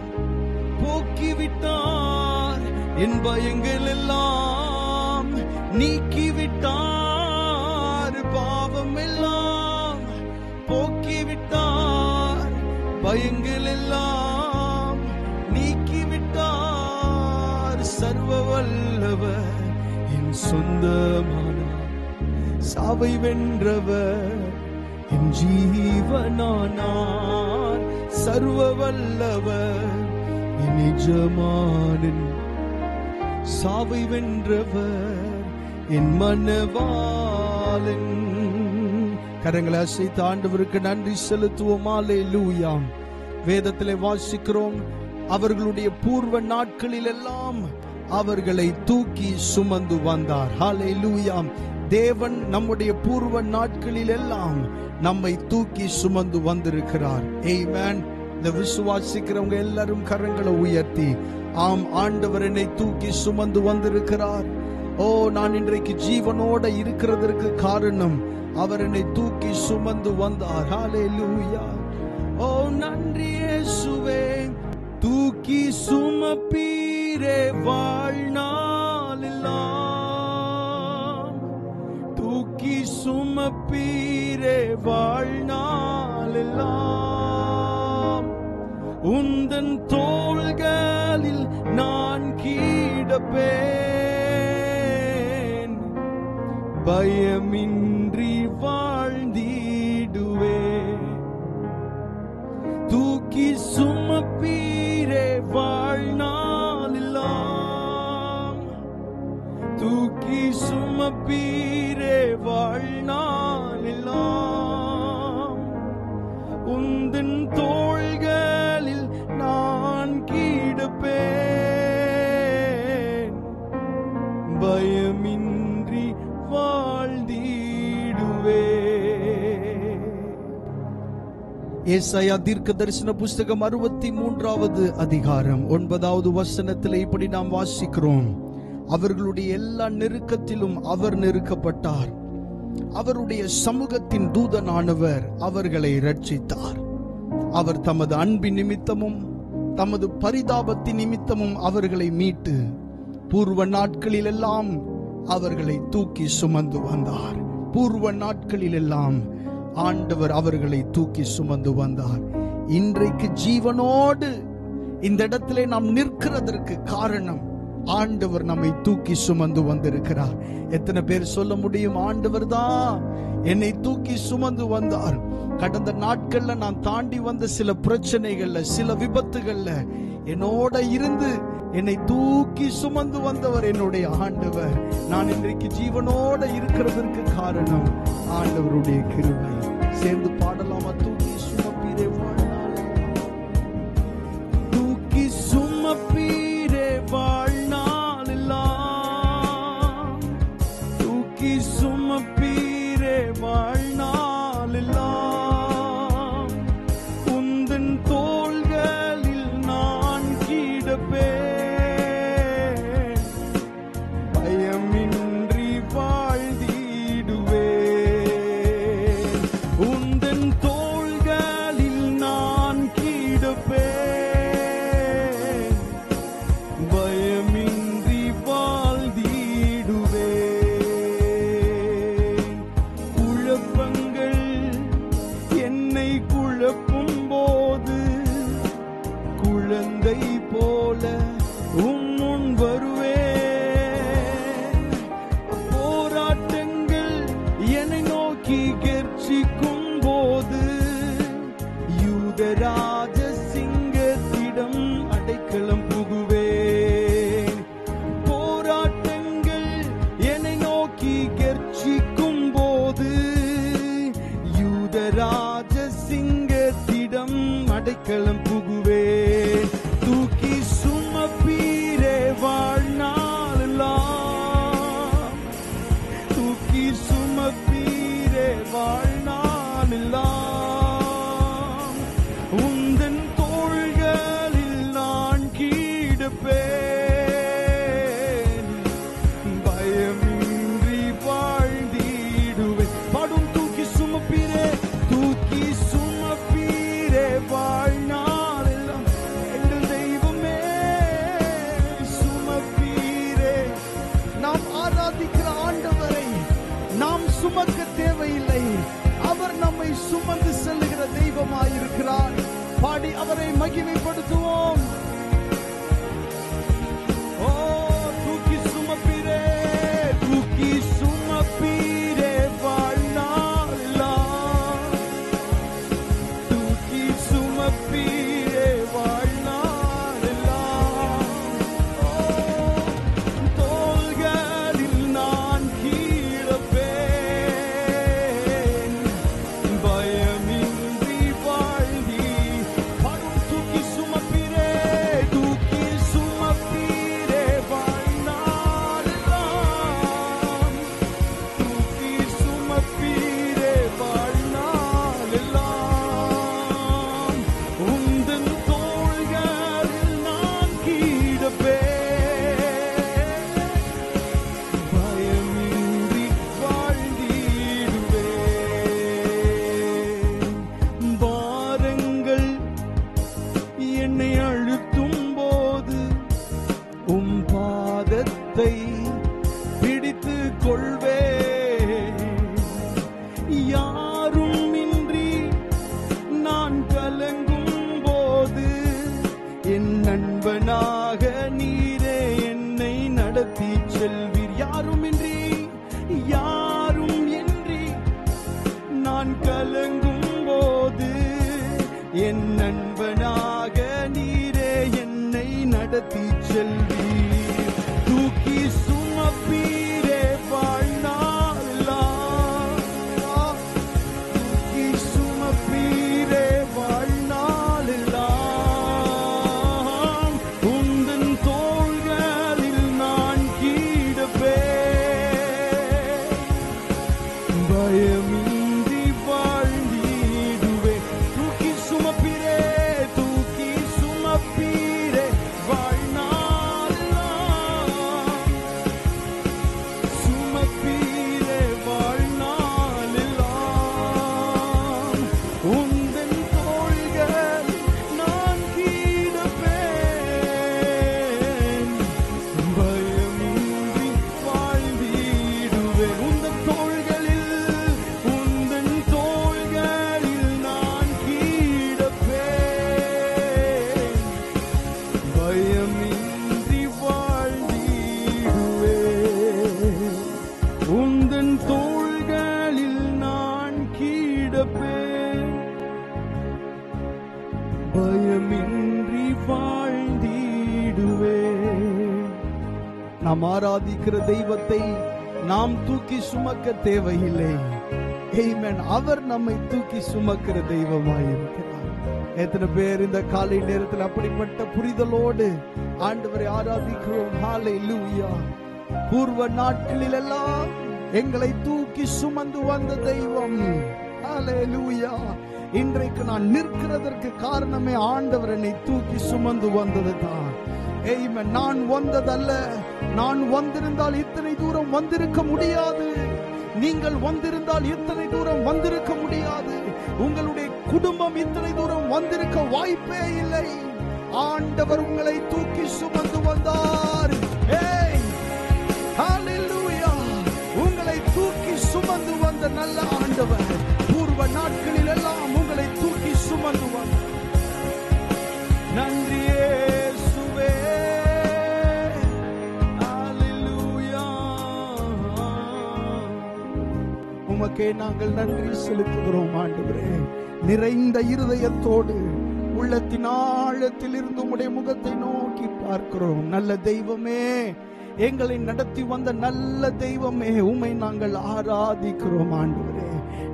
போக்கிவிட்டார். என் பயங்கள் எல்லாம் நீக்கிவிட்டார். பாவமெல்லாம் போக்கிவிட்டார். பயங்கள் எல்லாம் நீக்கிவிட்டார். சர்வ வல்லவர் என் சொந்தமானார். சாவை வென்றவர் என் ஜீவனானார். சர்வ வல்லவர் என் எஜமானன். சாவை வென்றவர் என் மனவாளன். கரங்களை அசைத்து ஆண்டவருக்கு நன்றி செலுத்துவோம். அல்லேலூயா. வேதத்திலே வாசிக்கிறோம், அவர்களுடைய பூர்வ நாட்களில் எல்லாம் அவர்களை தூக்கி சுமந்து வந்தார். ஹல்லேலூயா. தேவன் நம்முடைய பூர்வ நாட்களில் எல்லாம் நம்மை தூக்கி சுமந்து வந்திருக்கிறார். ஆமென். இந்த விசுவாசிக்கிறவங்க எல்லாரும் கரங்களை உயர்த்தி, ஆம் ஆண்டவர் என்னை தூக்கி சுமந்து வந்திருக்கிறார். ஓ, நான் இன்றைக்கு ஜீவனோட இருக்கிறதற்கு காரணம் அவர் என்னை தூக்கி சுமந்து வந்தார். ஹல்லேலூயா. ஓ நன்றி இயேசுவே. தூக்கி சுமப்பீரே வாழ்நாளெல்லாம், தூக்கி சுமப்பீரே வாழ்நாளெல்லாம், உந்தன் தோள்களில் நான் கிடப்பேன், பயமின்றி வாழ்ந்திடுவேன். தூக்கி சுமப்பீரே வாழ்நாளெல்லாம், தூக்கி சுமப்பீரே வாழ்நாளெல்லாம், உந்தன் தோள்களில் நான் கிடப்பேன், பயமின்றி வாழ்ந்திடுவேன். ஏசாயா தீர்க்கதரிசன புஸ்தகம் 63வது அதிகாரம் 9வது வசனத்தில் இப்படி நாம் வாசிக்கிறோம். அவர்களுடைய எல்லா நெருக்கத்திலும் அவர் நெருக்கப்பட்டார், அவருடைய சமூகத்தின் தூதனானவர் அவர்களை இரட்சித்தார். அவர் தமது அன்பின் நிமித்தமும் தமது பரிதாபத்தின் நிமித்தமும் அவர்களை மீட்டு பூர்வ நாட்களில் எல்லாம் அவர்களை தூக்கி சுமந்து வந்தார். பூர்வ நாட்களில் எல்லாம் ஆண்டவர் அவர்களை தூக்கி சுமந்து வந்தார். இன்றைக்கு ஜீவனோடு இந்த இடத்திலே நாம் நிற்கிறதற்கு காரணம் ஆண்டவர் நம்மை தூக்கி சுமந்து வந்திருக்கிறார். எத்தனை பேர் சொல்ல முடியும், ஆண்டவர் தான் என்னை தூக்கி சுமந்து வந்தார். கடந்த நாட்கள்ல நான் தாண்டி வந்த சில பிரச்சனைகள்ல, சில விபத்துகள்ல என்னோட இருந்து என்னை தூக்கி சுமந்து வந்தவர் என்னுடைய ஆண்டவர். நான் இன்றைக்கு ஜீவனோட இருக்கிறதற்கு காரணம் ஆண்டவருடைய கிருபை. சேர்ந்து பாடலாமா? தூக்கி சுமப்பீரே வாழ்நாளெல்லாம், தூக்கி சுமப்பீரே வாழ்நாளெல்லாம், தூக்கி சுமப்பீரே வாழ்நாளெல்லாம், உந்தன் தோள்களில் நான் கிடப்பேன், பயமின்றி வாழ்ந்திடுவேன், உந்தன் தோள்களில் நான் கிடப்பேன், பயமின்றி வாழ்ந்திடுவேன். குழப்பங்கள் என்னை குழப்பும் போது குழந்தை போல உம்முன் வருவேன். போராட்டங்கள் என்னை நோக்கி கெர்ச்சிக்கும் போது யூதராஜ சிங்கத்திடம் அடைக்கலம் புகுவேன். போராட்டங்கள் என்னை நோக்கி கெர்ச்சிக்கும் போது யூதராஜ சிங்கத்திடம் அடைக்கலம் புகுவேன். தூக்கி சுமப்பீரே வாழ்நாளெல்லாம், தூக்கி சுமப்பீரே வாழ்நாளெல்லாம், உந்தன் தோள்களில் நான் கிடப்பேன், பயமின்றி வாழ்ந்திடுவேன். பாடும் தூக்கி சுமப்பீரே, தூக்கி சுமப்பீரே வாழ்நாளெல்லாம், எங்கள் தெய்வமே சுமப்பீரே. நாம் ஆராதிக்கிற ஆண்டவரை நாம் சுமக்க தேவையில்லை, அவர் நம்மை சுமந்து செல்லுகிற தெய்வமாயிருக்கிறார். பாடி அவரை மகிமைப்படுத்துவோம். ஓ தூக்கி சுமப்பீரே, தூக்கி சுமப்பீரே வாழ்நாளெல்லாம், தூக்கி சுமப்பீரே வாழ்நாளெல்லாம், தோள்களில் நான் கிடப்பேன், பயமின்றி நண்பனாக நீரே என்னை நடத்தி செல்வீர். யாரும் இன்றி நான் கலங்கும் போது என் நண்பனாக நீரே என்னை நடத்தி செல்வீர். தூக்கி சுமப்பீரே வாழ்நாளெல்லாம், தூக்கி சுமப்பீரே வாழ்நாளெல்லாம். உந்தன் தோள்களில் நான் கிடப்பேன், பயமின்றி வாழ்ந்திடுவேன். தூக்கி சுமப்பீரே, தூக்கி சுமப்பீரே வாழ்நாளெல்லாம், சுமப்பீரே வாழ்நாளெல்லாம். உந்தன் தோள்கள் நான் கிடப்பேன், பயமின்றி வாழ்ந்திடுவேன். உந்தன் தோள்களில் நான் கிடப்பேன், பயமின்றி வாழ்ந்திடுவேன். உந்தன் தோள்களில் நான் கிடப்பேன், பயமின்றி வாழ்ந்திடுவேன். நாம் ஆராதிக்கிற தெய்வத்தை நாம் தூக்கி சுமக்க தேவையில்லை. ஆமென். அவர் நம்மை தூக்கி சுமக்கிற தெய்வமாயிருக்கிறார். எத்தனை பேர் இந்த காலை நேரத்தில் அப்படிப்பட்ட புரிதலோடு ஆண்டவரை ஆராதிக்கிறோம்? ஹல்லேலூயா. பூர்வ நாட்களில் எல்லாம் எங்களை தூக்கி சுமந்து வந்த தெய்வம். ஹல்லேலூயா. இன்றைக்கு நான் நிற்கிறதற்கு காரணமே ஆண்டவர் என்னை தூக்கி சுமந்து வந்தது தான். ஆமென். நான் வந்ததல்ல, நான் வந்திருந்தால் இத்தனை தூரம் வந்திருக்க முடியாது. நீங்கள் வந்திருந்தால் இத்தனை தூரம் வந்திருக்க முடியாது. உங்களுடைய குடும்பம் இத்தனை தூரம் வந்திருக்க வாய்ப்பே இல்லை. ஆண்டவர் உங்களை தூக்கி சுமந்து வந்தார். ஹல்லேலூயா. உங்களை தூக்கி சுமந்து வந்த நல்ல ஆண்டவர் பூர்வ நாட்களில் எல்லாம் உங்களை தூக்கி சுமந்து வந்தார். நன்றி இயேசுவே. ஹல்லேலூயா. உமக்கே நாங்கள் நன்றி செலுத்துகிறோம் ஆண்டவரே. நிறைந்த இருதயத்தோடு உள்ளத்தின் ஆழத்தில் இருந்து உம்முடைய முகத்தை நோக்கி பார்க்கிறோம். நல்ல தெய்வமே, எங்களை நடத்தி வந்த நல்ல தெய்வமே, உம்மை நாங்கள் ஆராதிக்கிறோம் ஆண்டவரே.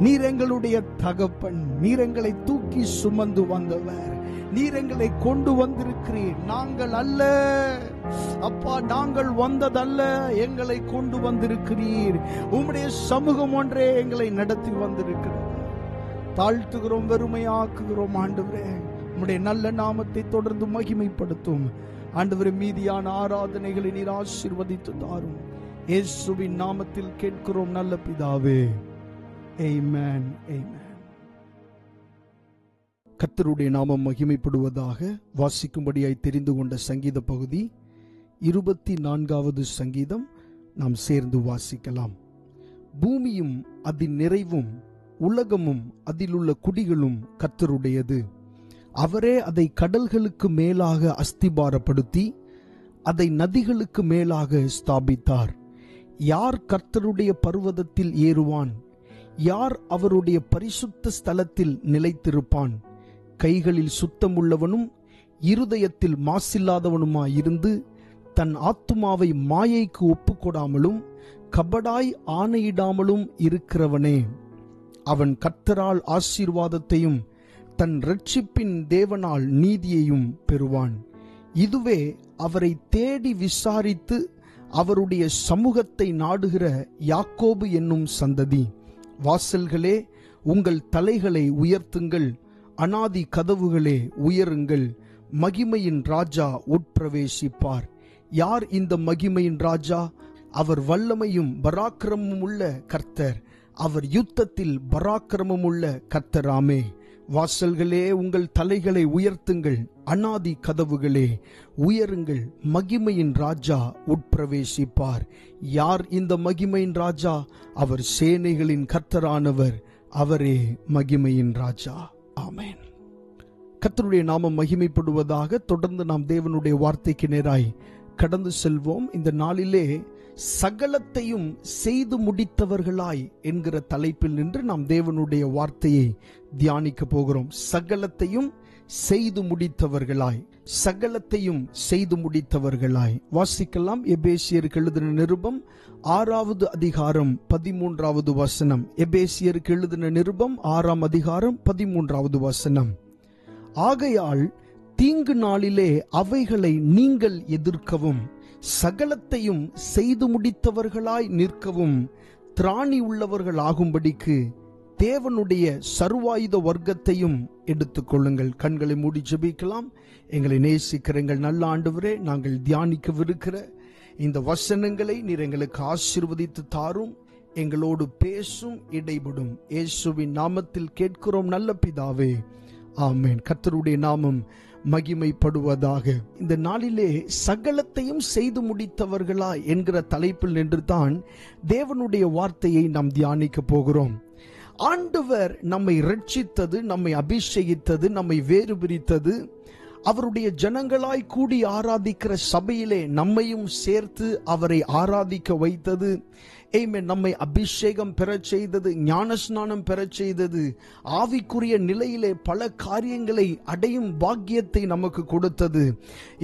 நீர் எங்களுடைய தகப்பன், நீர் எங்களை தூக்கி சுமந்து வந்தவர், நீர் எங்களை கொண்டு வந்திருக்கிறீர். நாங்கள் அல்ல அப்பா, நாங்கள் வந்ததல்ல, எங்களை கொண்டு வந்திருக்கிறீர். உம்முடைய சமூகம் ஒன்றே எங்களை நடத்தி வந்திருக்கிறது. தாழ்த்துகிறோம், வெறுமையாக்குகிறோம் ஆண்டவரே. உம்முடைய நல்ல நாமத்தை தொடர்ந்து மகிமைப்படுத்தும் ஆண்டவரே. மீதியான ஆராதனைகளை நீர் ஆசீர்வதித்து தாரும். இயேசுவின் நாமத்தில் கேட்கிறோம் நல்ல பிதாவே. ஆமென், ஆமென். கர்த்தருடைய நாமம் மகிமைப்படுவதாக. வாசிக்கும்படியாய் தெரிந்து கொண்ட சங்கீத பகுதி 24வது சங்கீதம். நாம் சேர்ந்து வாசிக்கலாம். பூமியும் அதன் நிறைவும் உலகமும் அதிலுள்ள குடிகளும் கர்த்தருடையது. அவரே அதை கடல்களுக்கு மேலாக அஸ்திபாரப்படுத்தி அதை நதிகளுக்கு மேலாக ஸ்தாபித்தார். யார் கர்த்தருடைய பர்வதத்தில் ஏறுவான்? யார் அவருடைய பரிசுத்த ஸ்தலத்தில் நிலைத்திருப்பான்? கைகளில் சுத்தமுள்ளவனும் இருதயத்தில் மாசில்லாதவனுமாயிருந்து தன் ஆத்துமாவை மாயைக்கு ஒப்புக்கொடாமலும் கபடாய் ஆணையிடாமலும் இருக்கிறவனே. அவன் கர்த்தரால் ஆசீர்வாதத்தையும் தன் இரட்சிப்பின் தேவனால் நீதியையும் பெறுவான். இதுவே அவரை தேடி விசாரித்து அவருடைய சமூகத்தை நாடுகிற யாக்கோபு என்னும் சந்ததி. வாசல்களே, உங்கள் தலைகளை உயர்த்துங்கள், அநாதி கதவுகளே உயருங்கள், மகிமையின் ராஜா உட்பிரவேசிப்பார். யார் இந்த மகிமையின் ராஜா? அவர் வல்லமையும் பராக்கிரமும் உள்ள கர்த்தர், அவர் யுத்தத்தில் பராக்கிரமம் உள்ள கர்த்தராமே. வாசல்களே, உங்கள் தலைகளை உயர்த்துங்கள், அநாதி கதவுகளே உயருங்கள், மகிமையின் ராஜா உட்பிரவேசிப்பார். யார் இந்த மகிமையின் ராஜா? அவர் சேனைகளின் கர்த்தரானவர், அவரே மகிமையின் ராஜா. ஆமென். கர்த்தருடைய நாமம் மகிமைப்படுவதாக. தொடர்ந்து நாம் தேவனுடைய வார்த்தைக்கு நேராய் கடந்து செல்வோம். இந்த நாளிலே சகலத்தையும் செய்து முடித்தவர்களாய் என்கிற தலைப்பில் நின்று நாம் தேவனுடைய வார்த்தையை தியானிக்க போகிறோம். சகலத்தையும் செய்து முடித்தவர்களாய், சகலத்தையும் செய்து முடித்தவர்களாய். வாசிக்கலாம். எபேசியருக்கு எழுதின நிருபம் 6வது அதிகாரம் 13வது வசனம். எபேசியருக்கு எழுதின நிருபம் 6ஆம் அதிகாரம் 13வது வசனம். ஆகையால் தீங்கு நாளிலே அவைகளை நீங்கள் எதிர்க்கவும், சகலத்தையும் செய்து முடித்தவர்களாய் நிற்கவும், திராணி உள்ளவர்கள் ஆகும்படிக்கு தேவனுடைய சர்வாயுத வர்க்கத்தையும் எடுத்துக்கொள்ளுங்கள். கண்களை மூடி ஜெபிக்கலாம். எங்களை நேசிக்கிற எங்கள் நல்ல ஆண்டவரே, நாங்கள் தியானிக்கவிருக்கிற இந்த வசனங்களை நீர் எங்களுக்கு ஆசீர்வதித்து தாரும். எங்களோடு பேசும், இடைபடும். இயேசுவின் நாமத்தில் கேட்கிறோம் நல்ல பிதாவே, ஆமென். கர்த்தருடைய நாமம் மகிமைப்படுவதாக. இந்த நாளிலே சகலத்தையும் செய்து முடித்தவர்களா என்கிற தலைப்பில் நின்றுதான் தேவனுடைய வார்த்தையை நாம் தியானிக்க போகிறோம். ஆண்டவர் நம்மை ரட்சித்தது, நம்மை அபிஷேகித்தது, நம்மை வேறு பிரித்தது, அவருடைய ஜனங்களாய் கூடி ஆராதிக்கிற சபையிலே நம்மையும் சேர்த்து அவரை ஆராதிக்க வைத்தது. ஆமென். நம்மை அபிஷேகம் பெறச் செய்தது, ஞானஸ்நானம் பெறச் செய்தது, ஆவிக்குரிய நிலையிலே பல காரியங்களை அடையும் பாக்கியத்தை நமக்கு கொடுத்தது.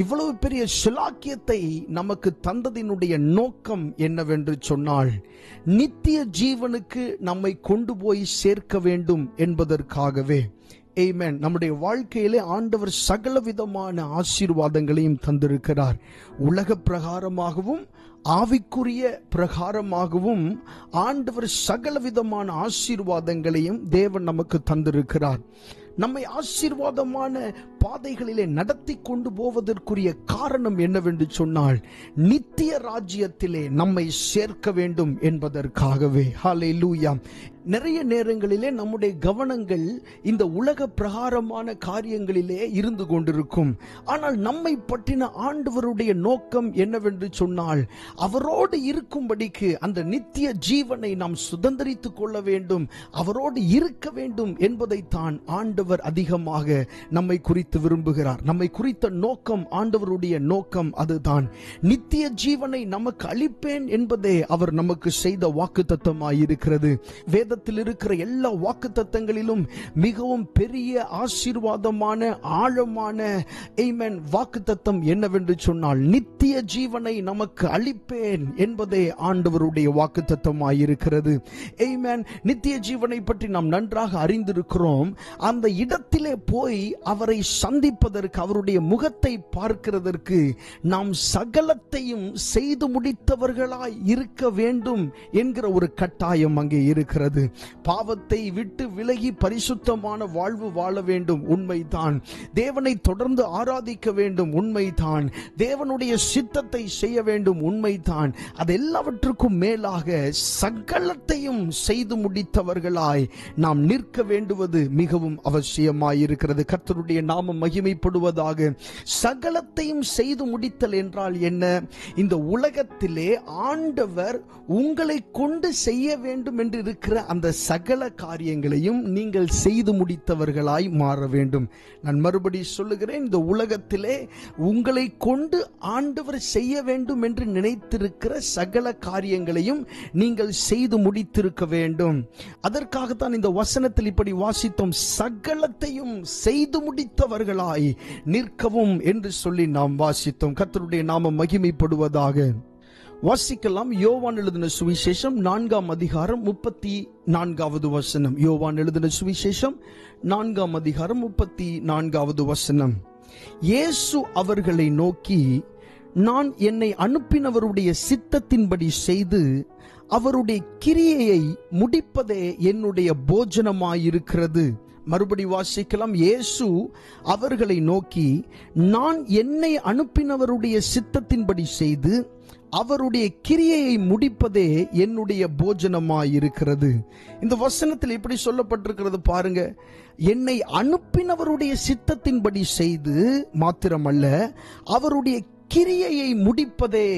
இவ்வளவு பெரிய சிலாக்கியத்தை நமக்கு தந்ததினுடைய நோக்கம் என்னவென்று சொன்னால், நித்திய ஜீவனுக்கு நம்மை கொண்டு போய் சேர்க்க வேண்டும் என்பதற்காகவே. ஆமென். நம்முடைய வாழ்க்கையிலே ஆண்டவர் சகல விதமான ஆசீர்வாதங்களையும் தந்திருக்கிறார். உலக பிரகாரமாகவும் ஆவிக்குரிய பிரகாரமாகவும் ஆண்டவர் சகல விதமான ஆசீர்வாதங்களையும் தேவன் நமக்கு தந்திருக்கிறார். நம்மை ஆசீர்வாதமான பாதைகளிலே நடத்தி கொண்டு போவதற்குரிய காரணம் என்னவென்று சொன்னால், நித்திய ராஜ்யத்திலே நம்மை சேர்க்க வேண்டும் என்பதற்காகவே. ஹல்லேலூயா. நிறைய நேரங்களிலே நம்முடைய கவனங்கள் இந்த உலக பிரகாரமான காரியங்களிலே இருந்து கொண்டிருக்கும். ஆனால் நம்மை பற்றின ஆண்டவருடைய நோக்கம் என்னவென்று சொன்னால், அவரோடு இருக்கும்படிக்கு அந்த நித்திய ஜீவனை நாம் சுதந்திரித்துக் கொள்ள வேண்டும், அவரோடு இருக்க வேண்டும் என்பதைத்தான் ஆண்டவர் அதிகமாக நம்மை குறித்து விரும்புகிறார். நம்மை குறித்த நோக்கம், ஆண்டவருடைய நோக்கம் அதுதான். நித்திய ஜீவனை நமக்கு அளிப்பேன் என்பதே அவர் நமக்கு செய்த வாக்குத்தத்தமாயிருக்கிறது. வேதத்தில் இருக்கிற எல்லா வாக்குத்தத்தங்களிலும் மிகவும் பெரிய ஆசீர்வாதமான ஆழமான ஆமென் வாக்குத்தத்தம் என்னவென்று சொன்னால், நித்திய ஜீவனை நமக்கு அளிப்பேன் என்பதே ஆண்டவருடைய வாக்குத்தத்தமாயிருக்கிறது. ஆமென். நித்திய ஜீவனை பற்றி நாம் நன்றாக அறிந்திருக்கிறோம். அந்த இடத்திலே போய் அவரை சந்திப்பதற்கு, அவருடைய முகத்தை பார்க்கிறதற்கு நாம் சகலத்தையும் செய்து முடித்தவர்களாய் இருக்க வேண்டும் என்கிற ஒரு கட்டாயம் அங்கே இருக்கிறது. பாவத்தை விட்டு விலகி பரிசுத்தமான வாழ்வு வாழ வேண்டும், உண்மைதான். தேவனை தொடர்ந்து ஆராதிக்க வேண்டும், உண்மைதான். தேவனுடைய சித்தத்தை செய்ய வேண்டும், உண்மைதான். அது எல்லாவற்றுக்கும் மேலாக சகலத்தையும் செய்து முடித்தவர்களாய் நாம் நிற்க வேண்டுவது மிகவும் அவசியமாயிருக்கிறது. கர்த்தருடைய நாமம் மகிமைப்படுவதாக. சகலத்தையும் செய்து முடித்தல் என்றால் என்ன? இந்த உலகத்திலே ஆண்டவர் உங்களை கொண்டு செய்ய வேண்டும் என்று இருக்கிற அந்த சகல காரியங்களையும் நீங்கள் செய்து முடித்தவர்களாய் மாற வேண்டும். நான் மறுபடி சொல்லுகிறேன், இந்த உலகத்திலே உங்களை கொண்டு ஆண்டவர் செய்ய வேண்டும் என்று நினைத்திருக்கிற சகல காரியங்களையும் நீங்கள் செய்து முடித்திருக்க வேண்டும். அதற்காகத்தான் இந்த வசனத்தில் இப்படி வாசித்தோம், சகலத்தையும் செய்து முடித்தவர்களாய் நிற்கவும் என்று சொல்லி நாம் வாசித்தோம். கர்த்தருடைய நாமம் மகிமைப்படுவதாக. வாசிக்கலாம். யோவான் எழுதின சுவிசேஷம் 4ஆம் அதிகாரம் 34வது வசனம். யோவான் எழுதின சுவிசேஷம் 4ஆம் அதிகாரம் 34வது வசனம். இயேசு அவர்களை நோக்கி, நான் என்னை அனுப்பினவருடைய சித்தத்தின்படி செய்து அவருடைய கிரியையை முடிப்பதே என்னுடைய போஜனமாயிருக்கிறது. மறுபடி வாசிக்கலாம். இயேசு அவர்களை நோக்கி, நான் என்னை அனுப்பினவருடைய சித்தத்தின்படி செய்து அவருடைய கிரியையை முடிப்பதே என்னுடைய போஜனமாயிருக்கிறது. இந்த வசனத்தில் எப்படி சொல்லப்பட்டிருக்கிறது பாருங்க. என்னை அனுப்பினவருடைய சித்தத்தின்படி செய்து மாத்திரமல்ல, அவருடைய கிரியையை முடிப்பதே.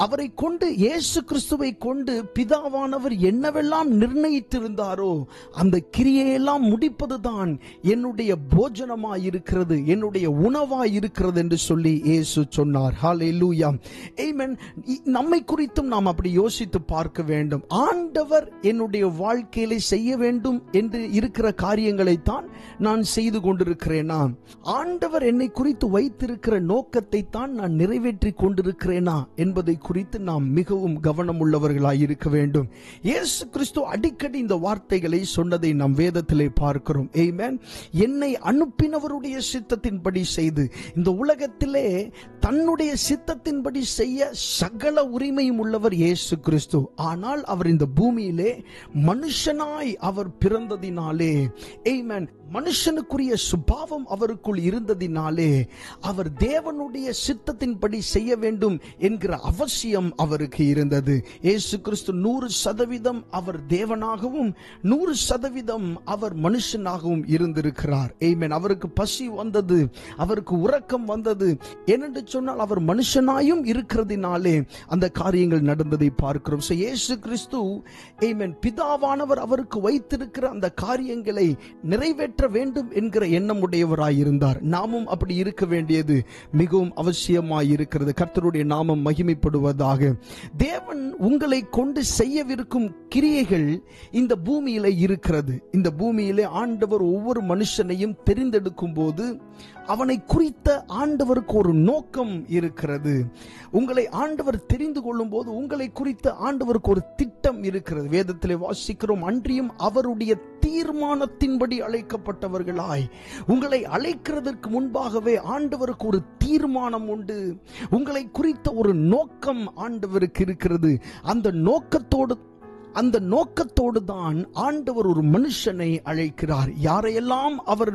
அவரை கொண்டு, இயேசு கிறிஸ்துவை கொண்டு பிதாவானவர் என்னவெல்லாம் நிர்ணயித்திருந்தாரோ அந்த கிரியையெல்லாம் முடிப்பதுதான் என்னுடைய போஜனமாய் இருக்கிறது, என்னுடைய உணவாய் இருக்கிறது என்று சொல்லி இயேசு சொன்னார். ஹல்லேலூயா, ஆமென். நம்மை குறித்தும் நாம் அப்படி யோசித்து பார்க்க வேண்டும். ஆண்டவர் என்னுடைய வாழ்க்கையிலே செய்ய வேண்டும் என்று இருக்கிற காரியங்களைத்தான் நான் செய்து கொண்டிருக்கிறேனா? ஆண்டவர் என்னை குறித்து வைத்திருக்கிற நோக்கத்தை தான் நான் நிறைவேற்றி கொண்டிருக்கிறேனா என்பதை குறித்து நாம் மிகவும் கவனம் உள்ளவர்களாய் இருக்க வேண்டும். இயேசு கிறிஸ்து அடிக்கடி இந்த வார்த்தைகளை சொன்னதை நாம் வேதத்திலே பார்க்கிறோம். ஆமென். என்னை அனுப்பினவருடைய சித்தத்தின்படி செய்து, இந்த உலகத்திலே தன்னுடைய சித்தத்தின்படி செய்ய சகல உரிமையும் உள்ளவர் இயேசு கிறிஸ்து. ஆனால் அவர் இந்த பூமியிலே மனுஷனாய் அவர் பிறந்ததினாலே, ஆமென், மனுஷனுக்குரிய சுபாவம் அவருக்குள் இருந்ததினாலே அவர் தேவனுடைய சித்தத்தின்படி செய்ய வேண்டும் என்கிற அவசியம் அவருக்கு இருந்தது. இயேசு கிறிஸ்து 100% அவர் தேவனாகவும் 100% அவர் மனுஷனாகவும் இருந்திருக்கிறார். ஆமென். அவருக்கு பசி வந்தது, அவருக்கு உறக்கம் வந்தது. ஏனென்று சொன்னால் அவர் மனுஷனாயும் இருக்கிறதினாலே அந்த காரியங்கள் நடந்ததை பார்க்கிறோம். இயேசு கிறிஸ்து, ஆமென், பிதாவானவர் அவருக்கு வைத்திருக்கிற அந்த காரியங்களை நிறைவேற்ற வேண்டும் என்கிற எண்ணம் உடையவராயிருந்தார். நாமும் அப்படி இருக்க வேண்டியது மிகவும் அவசியமாயிருக்கிறது. கர்த்தருடைய நாமம் மகிமைப்படுவதாக. தேவன் உங்களை கொண்டு செய்யவிருக்கும் கிரியைகள் இந்த பூமியிலே இருக்கிறது. இந்த பூமியிலே ஆண்டவர் ஒவ்வொரு மனுஷனையும் தெரிந்தெடுக்கும் போது அவனை குறித்த ஆண்டவருக்கு ஒரு நோக்கம் இருக்கிறது. உங்களை ஆண்டவர் தெரிந்து கொள்ளும் போது உங்களை குறித்த ஆண்டவருக்கு ஒரு திட்டம் இருக்கிறது. வேதத்திலே வாசிக்கிறோம், அன்றியும் அவருடைய தீர்மானத்தின்படி அழைக்கப்பட்டவர்களாய். உங்களை அழைக்கிறதற்கு முன்பாகவே ஆண்டவருக்கு ஒரு தீர்மானம் உண்டு. உங்களை குறித்த ஒரு நோக்கம் ஆண்டவருக்கு இருக்கிறது. அந்த நோக்கத்தோடு தான் ஆண்டவர் ஒரு மனுஷனை அழைக்கிறார். யாரையெல்லாம் அவர்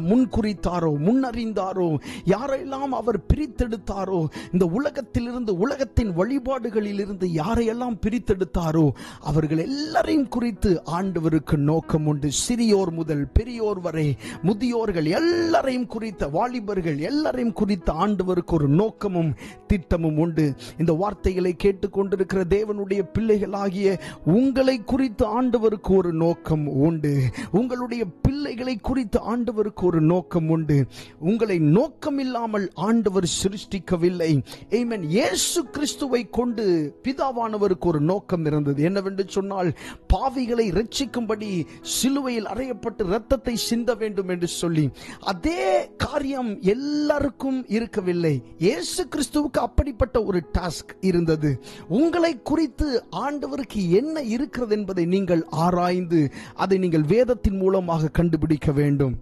முன்குறித்தாரோ, முன்னறிந்தாரோ, யாரையெல்லாம் அவர் பிரித்தெடுத்தாரோ, இந்த உலகத்திலிருந்து, உலகத்தின் வழிபாடுகளில் இருந்து யாரையெல்லாம் பிரித்தெடுத்தாரோ அவர்கள் எல்லாரையும் குறித்து ஆண்டவருக்கு நோக்கம் உண்டு. சிறியோர் முதல் பெரியோர் வரை, முதியோர்கள் எல்லாரையும் குறித்த, வாலிபர்கள் எல்லாரையும் குறித்த ஆண்டவருக்கு ஒரு நோக்கமும் திட்டமும் உண்டு. இந்த வார்த்தைகளை கேட்டுக்கொண்டிருக்கிற தேவனுடைய பிள்ளைகளாகிய உங்களை குறித்து ஆண்டவருக்கு ஒரு நோக்கம் உண்டு. உங்களுடைய பிள்ளைகளை குறித்து ஆண்டவருக்கு ஒரு நோக்கம் உண்டு. உங்களை நோக்கம் இல்லாமல் ஆண்டவர் சிருஷ்டிக்கவில்லை. ஆமென். இயேசு கிறிஸ்துவை கொண்டு பிதாவானவருக்கு ஒரு நோக்கம் இருந்தது. என்னவென்று சொன்னால், பாவிகளை ரட்சிக்கும்படி சிலுவையில் அறையப்பட்டு இரத்தத்தை சிந்த வேண்டும் என்று சொல்லி. அதே காரியம் எல்லாருக்கும் இருக்கவில்லை. இயேசு கிறிஸ்துவுக்கு அப்படிப்பட்ட ஒரு டாஸ்க் இருந்தது. உங்களை குறித்து ஆண்டவருக்கு என்ன இருக்கிறது என்பதை நீங்கள் ஆராய்ந்து அதை நீங்கள் வேதத்தின் மூலமாக கண்டுபிடிக்க வேண்டும்.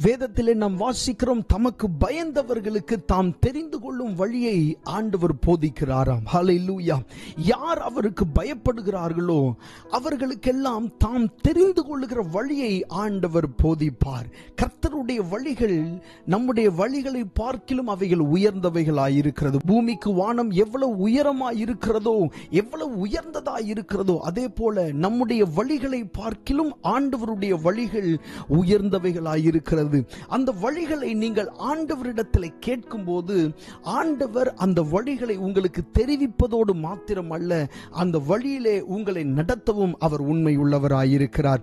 வேதத்திலே நாம் வாசிக்கிறோம், தமக்கு பயந்தவர்களுக்கு தாம் தெரிந்து கொள்ளும் வழியை ஆண்டவர் போதிக்கிறாராம். ஹல்லேலூயா. யார் அவருக்கு பயப்படுகிறார்களோ அவர்களுக்கெல்லாம் தாம் தெரிந்து கொள்ளுகிற வழியை ஆண்டவர் போதிப்பார். கர்த்தருடைய வழிகள் நம்முடைய வழிகளை பார்க்கிலும் அவைகள் உயர்ந்தவைகளாயிருக்கிறது. பூமிக்கு வானம் எவ்வளவு உயரமாயிருக்கிறதோ, எவ்வளவு உயர்ந்ததாயிருக்கிறதோ, அதே போல நம்முடைய வழிகளை பார்க்கிலும் ஆண்டவருடைய வழிகள் உயர்ந்தவைகளாயிருக்கிறது. அந்த வழிகளை நீங்கள் ஆண்டவரிடத்தில் கேட்கும் போது ஆண்டவர் அந்த வழிகளை உங்களுக்கு தெரிவிப்பதோடு மாத்திரமல்ல, அந்த வழியிலே உங்களை நடத்தவும் அவர் உண்மை உள்ளவராயிருக்கிறார்.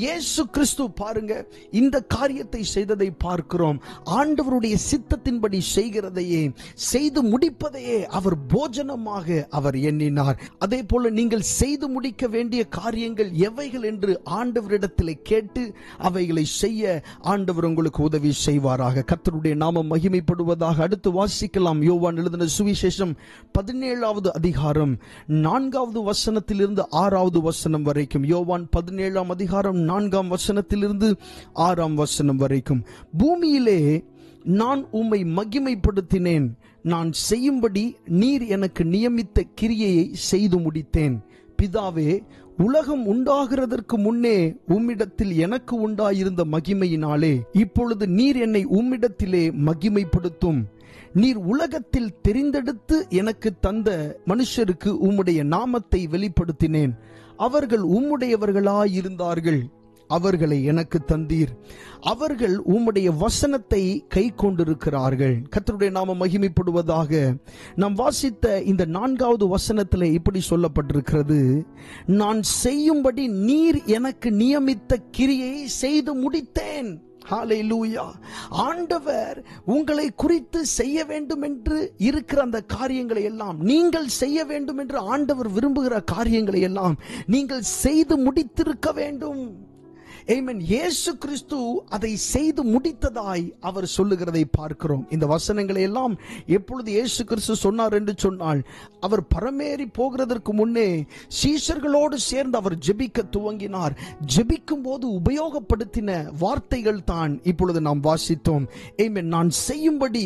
இயேசு கிறிஸ்து பாருங்க, இந்த காரியத்தை செய்ததை பார்க்கிறோம். ஆண்டவருடைய சித்தத்தின்படி செய்கிறதையே, செய்து முடிப்பதையே அவர் போஜனமாக அவர் எண்ணினார். அதே போல நீங்கள் செய்து முடிக்க வேண்டிய காரியங்கள் எவைகள் என்று ஆண்டவரிடத்தில் கேட்டு அவைகளை செய்ய ஆண்டவர் உங்களுக்கு உதவி செய்வாராக. கர்த்தருடைய நாமம் மகிமைப்படுவதாக. அடுத்து வாசிக்கலாம், யோவான் எழுதின சுவிசேஷம் 17வது அதிகாரம் 4வது வசனத்திலிருந்து 6வது வசனம் வரைக்கும். யோவான் 17ஆம் அதிகாரம் 4ஆம் வசனத்திலிருந்து 6ஆம் வசனம் வரைக்கும். பூமியிலே நான் உம்மை மகிமைப்படுத்தினேன். நான் செய்யும்படி நீர் எனக்கு நியமித்த கிரியையை செய்து முடித்தேன். பிதாவே, உலகம் உண்டாகிறதற்கு முன்னே உம்மிடத்தில் எனக்கு உண்டாயிருந்த மகிமையினாலே இப்பொழுது நீர் என்னை உம்மிடத்திலே மகிமைப்படுத்தும். நீர் உலகத்தில் தெரிந்தெடுத்து எனக்கு தந்த மனுஷருக்கு உம்முடைய நாமத்தை வெளிப்படுத்தினேன். அவர்கள் உம்முடையவர்களாயிருந்தார்கள். அவர்களை எனக்கு தந்தீர். அவர்கள் உம்முடைய வசனத்தை கை கொண்டிருக்கிறார்கள். கர்த்தருடைய நாமம் மகிமைப்படுவதாக. நாம் வாசித்த இந்த 4வது வசனத்திலே இப்படி சொல்லப்பட்டிருக்கிறது, நான் செய்யும்படி நீர் எனக்கு நியமித்த கிரியையை செய்து முடித்தேன். ஹல்லேலூயா. ஆண்டவர் உங்களை குறித்து செய்ய வேண்டும் என்று இருக்கிற அந்த காரியங்களை எல்லாம், நீங்கள் செய்ய வேண்டும் என்று ஆண்டவர் விரும்புகிற காரியங்களை எல்லாம் நீங்கள் செய்து முடித்திருக்க வேண்டும். ஆமென். இயேசு கிறிஸ்து அதை செய்து முடித்ததாய் அவர் சொல்லுகிறதை பார்க்கிறோம். இந்த வசனங்களை எல்லாம் எப்பொழுது இயேசு கிறிஸ்து சொன்னார் என்று சொன்னால், அவர் பரமேறி போகிறதற்கு முன்னே சீஷர்களோடு சேர்ந்து அவர் ஜெபிக்க துவங்கினார். ஜெபிக்கும் போது உபயோகப்படுத்தின வார்த்தைகள் தான் இப்பொழுது நாம் வாசித்தோம். ஆமென். நான் செய்யும்படி